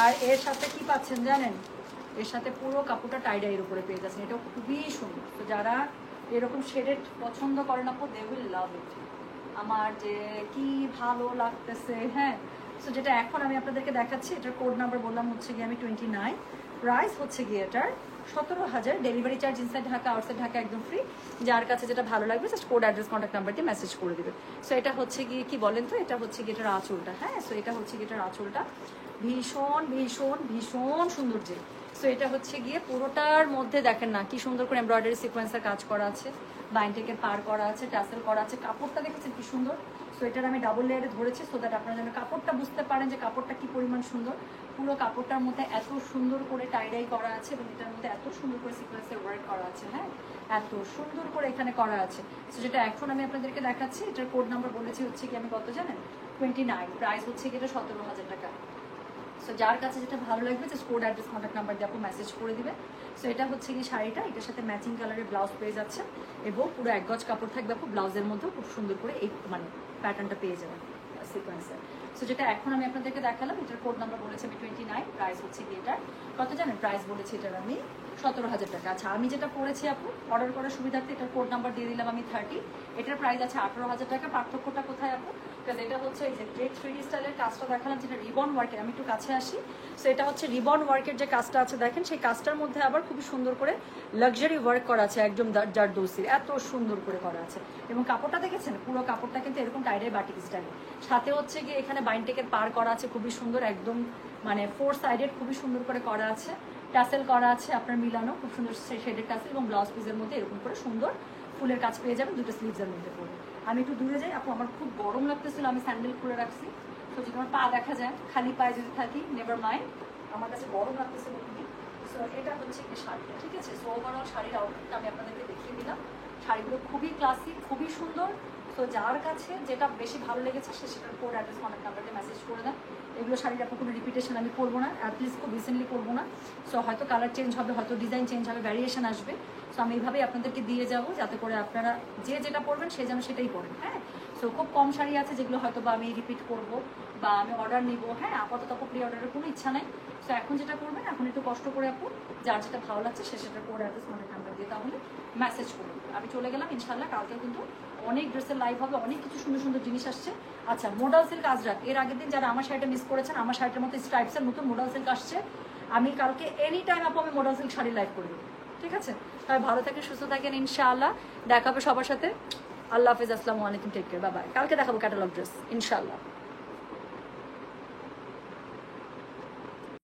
আর এর সাথে কি পাচ্ছেন জানেন? এর সাথে পুরো কাপড়টা টাইডাইয়ের উপরে পেয়ে যাচ্ছেন, এটাও খুবই সুন্দর। তো যারা এরকম শেডেড পছন্দ করেন আপু, দে উইল লাভ ইট। আমার যে কি ভালো লাগতেছে। হ্যাঁ, সো যেটা এখন আমি আপনাদেরকে দেখাচ্ছি, এটার কোড নাম্বার বললাম হচ্ছে গিয়ে আমি 29, প্রাইস হচ্ছে গিয়ে এটার 17,000, delivery charge inside Dhaka, outside Dhaka একদম ফ্রি। যার কাছে যেটা ভালো লাগবে just code, address, contact number দিয়ে মেসেজ করে দেবে। সো এটা হচ্ছে গিয়ে কি বলেন তো, এটা হচ্ছে গিয়ে এটার আঁচলটা। হ্যাঁ, সো এটা হচ্ছে গিয়ে এটার আঁচলটা ভীষণ ভীষণ ভীষণ সুন্দর। যে সো এটা হচ্ছে গিয়ে পুরোটার মধ্যে দেখেন না কি সুন্দর করে এমব্রয়ডারি সিকোয়েন্সের কাজ করা আছে, বাইনটেকের পার করা আছে, টাসেল করা আছে, কাপড়টা দেখেছেন কি সুন্দর। সো এটার আমি ডাবল লেয়ারে ধরেছি সো দ্যাট আপনারা যেন কাপড়টা বুঝতে পারেন যে কাপড়টা কি পরিমাণ সুন্দর। পুরো কাপড়টার মধ্যে এত সুন্দর করে টাইডাই করা আছে এবং এটার মধ্যে এত সুন্দর করে সিকোয়েন্সের ওয়ার্ক করা আছে, হ্যাঁ এত সুন্দর করে এখানে করা আছে। সো যেটা এখন আমি আপনাদেরকে দেখাচ্ছি, এটার কোড নাম্বার বলেছি হচ্ছে কি আমি কত জানেন, 29, প্রাইস হচ্ছে কি এটা 17,000 টাকা। সো যার কাছে যেটা ভালো লাগবে just code address contact number দিয়ে আপনি মেসেজ করে দিবে। সো এটা হচ্ছে কি শাড়িটা, এটার সাথে ম্যাচিং কালারের ব্লাউজ পেয়ে যাচ্ছে এবং পুরো এক গজ কাপড় থাকবে আপু, ব্লাউজের মধ্যেও খুব সুন্দর করে এই মানে প্যাটার্নটা পেয়ে যাবেন সিকোয়েন্সের। সো যেটা এখন আমি আপনাদেরকে দেখালাম এটার কোড নাম্বার বলেছি আমি 29, প্রাইস হচ্ছে কি এটার কত জানেন, প্রাইস বলেছি এটার আমি 17,000 টাকা। আচ্ছা আমি যেটা করেছি আপু অর্ডার করার সুবিধার্থে এটার কোড নাম্বার দিয়ে দিলাম আমি 30, এটার প্রাইস আছে 18,000 টাকা। পার্থক্যটা কোথায় আপু, বিকজ এটা হচ্ছে এই যে গ্রেট 3D স্টাইলের কাজটা দেখালাম যেটা রিবন ওয়ার্কের, আমি একটু কাছে আসি। সো এটা হচ্ছে রিবন ওয়ার্কের যে কাজটা আছে দেখেন, সেই কাজটার মধ্যে আবার খুবই সুন্দর করে লাক্সারি ওয়ার্ক করা আছে, একদম জারদৌসি এত সুন্দর করে করা আছে। এবং কাপড়টা দেখেছেন পুরো কাপড়টা কিন্তু এরকম টাইডাই বাটিক স্টাইলে, সাথে হচ্ছে গিয়ে এখানে বাইনটেকের পার করা আছে খুবই সুন্দর, একদম মানে 4 সাইডেড খুবই সুন্দর করে করা আছে, টাসেল করা আছে আপনার মিলানো খুব সুন্দর শেডের টাসেল এবং ব্লাউজ পিসের মধ্যে এরকম করে সুন্দর ফুলের কাজ পেয়ে যাবেন দুটো স্লিভসের মধ্যে পরে। আমি একটু দূরে যাই আপু, আমার খুব গরম লাগতেছিল, আমি স্যান্ডেল খুলে রাখছি, তো যদি আমার পা দেখা যায় খালি পায়ে যদি থাকি নেভার মাইন্ড, আমার কাছে গরম লাগতেছিল খুবই। সো এটা হচ্ছে কি শাড়িটা, ঠিক আছে। সো ওভারঅল শাড়ির আউটফিটটা আমি আপনাদেরকে দেখিয়ে দিলাম, শাড়িগুলো খুবই ক্লাসিক খুবই সুন্দর। তো যার কাছে যেটা বেশি ভালো লেগেছে সে সেটার কোড অ্যাড্রেস কন্ট্যাক্ট নাম্বারে মেসেজ করে দেন। এগুলো শাড়ির আপনার কোনো রিপিটেশন আমি করবো না, অ্যাটলিস্ট খুব রিসেন্টলি করবো না। সো হয়তো কালার চেঞ্জ হবে, হয়তো ডিজাইন চেঞ্জ হবে, ভ্যারিয়েশন আসবে। সো আমি এইভাবেই আপনাদেরকে দিয়ে যাবো যাতে করে আপনারা যে যেটা পরবেন সে যেন সেটাই পরবেন, হ্যাঁ। সো খুব কম শাড়ি আছে যেগুলো হয়তো বা আমি রিপিট করবো বা আমি অর্ডার নিবো, হ্যাঁ আপাতত আপু প্রি অর্ডারের কোনো ইচ্ছা নেই। সো এখন যেটা করবেন এখন একটু কষ্ট করে আপু যার যেটা ভালো লাগছে সে সেটা কোড অ্যাড্রেস কন্ট্যাক্ট নাম্বার দিয়ে তাহলে মেসেজ করুন। আমি চলে গেলাম, ইনশাল্লাহ কালকে কিন্তু অনেক ড্রেসের লাইভ হবে, অনেক কিছু সুন্দর সুন্দর জিনিস আসছে। আচ্ছা মোডাল সিল্ক আজরাক, এর আগের দিন যারা আমার শাড়িটা মিস করেছেন, আমার শাড়িটার মতো স্ট্রাইপসের নতুন মোডাল সিল্ক আসছে, আমি কালকে এনি টাইম আপু আমি মোডাল সিল্ক শাড়ি লাইভ করে দেবো, ঠিক আছে। তাহলে ভালো থাকেন সুস্থ থাকেন, ইনশাআল্লাহ দেখা হবে সবার সাথে। আল্লাহ হাফিজ, আসসালামু আলাইকুম, টেক কেয়ার, বাই বাই। কালকে দেখাবো ক্যাটালগ ড্রেস ইনশাআল্লাহ।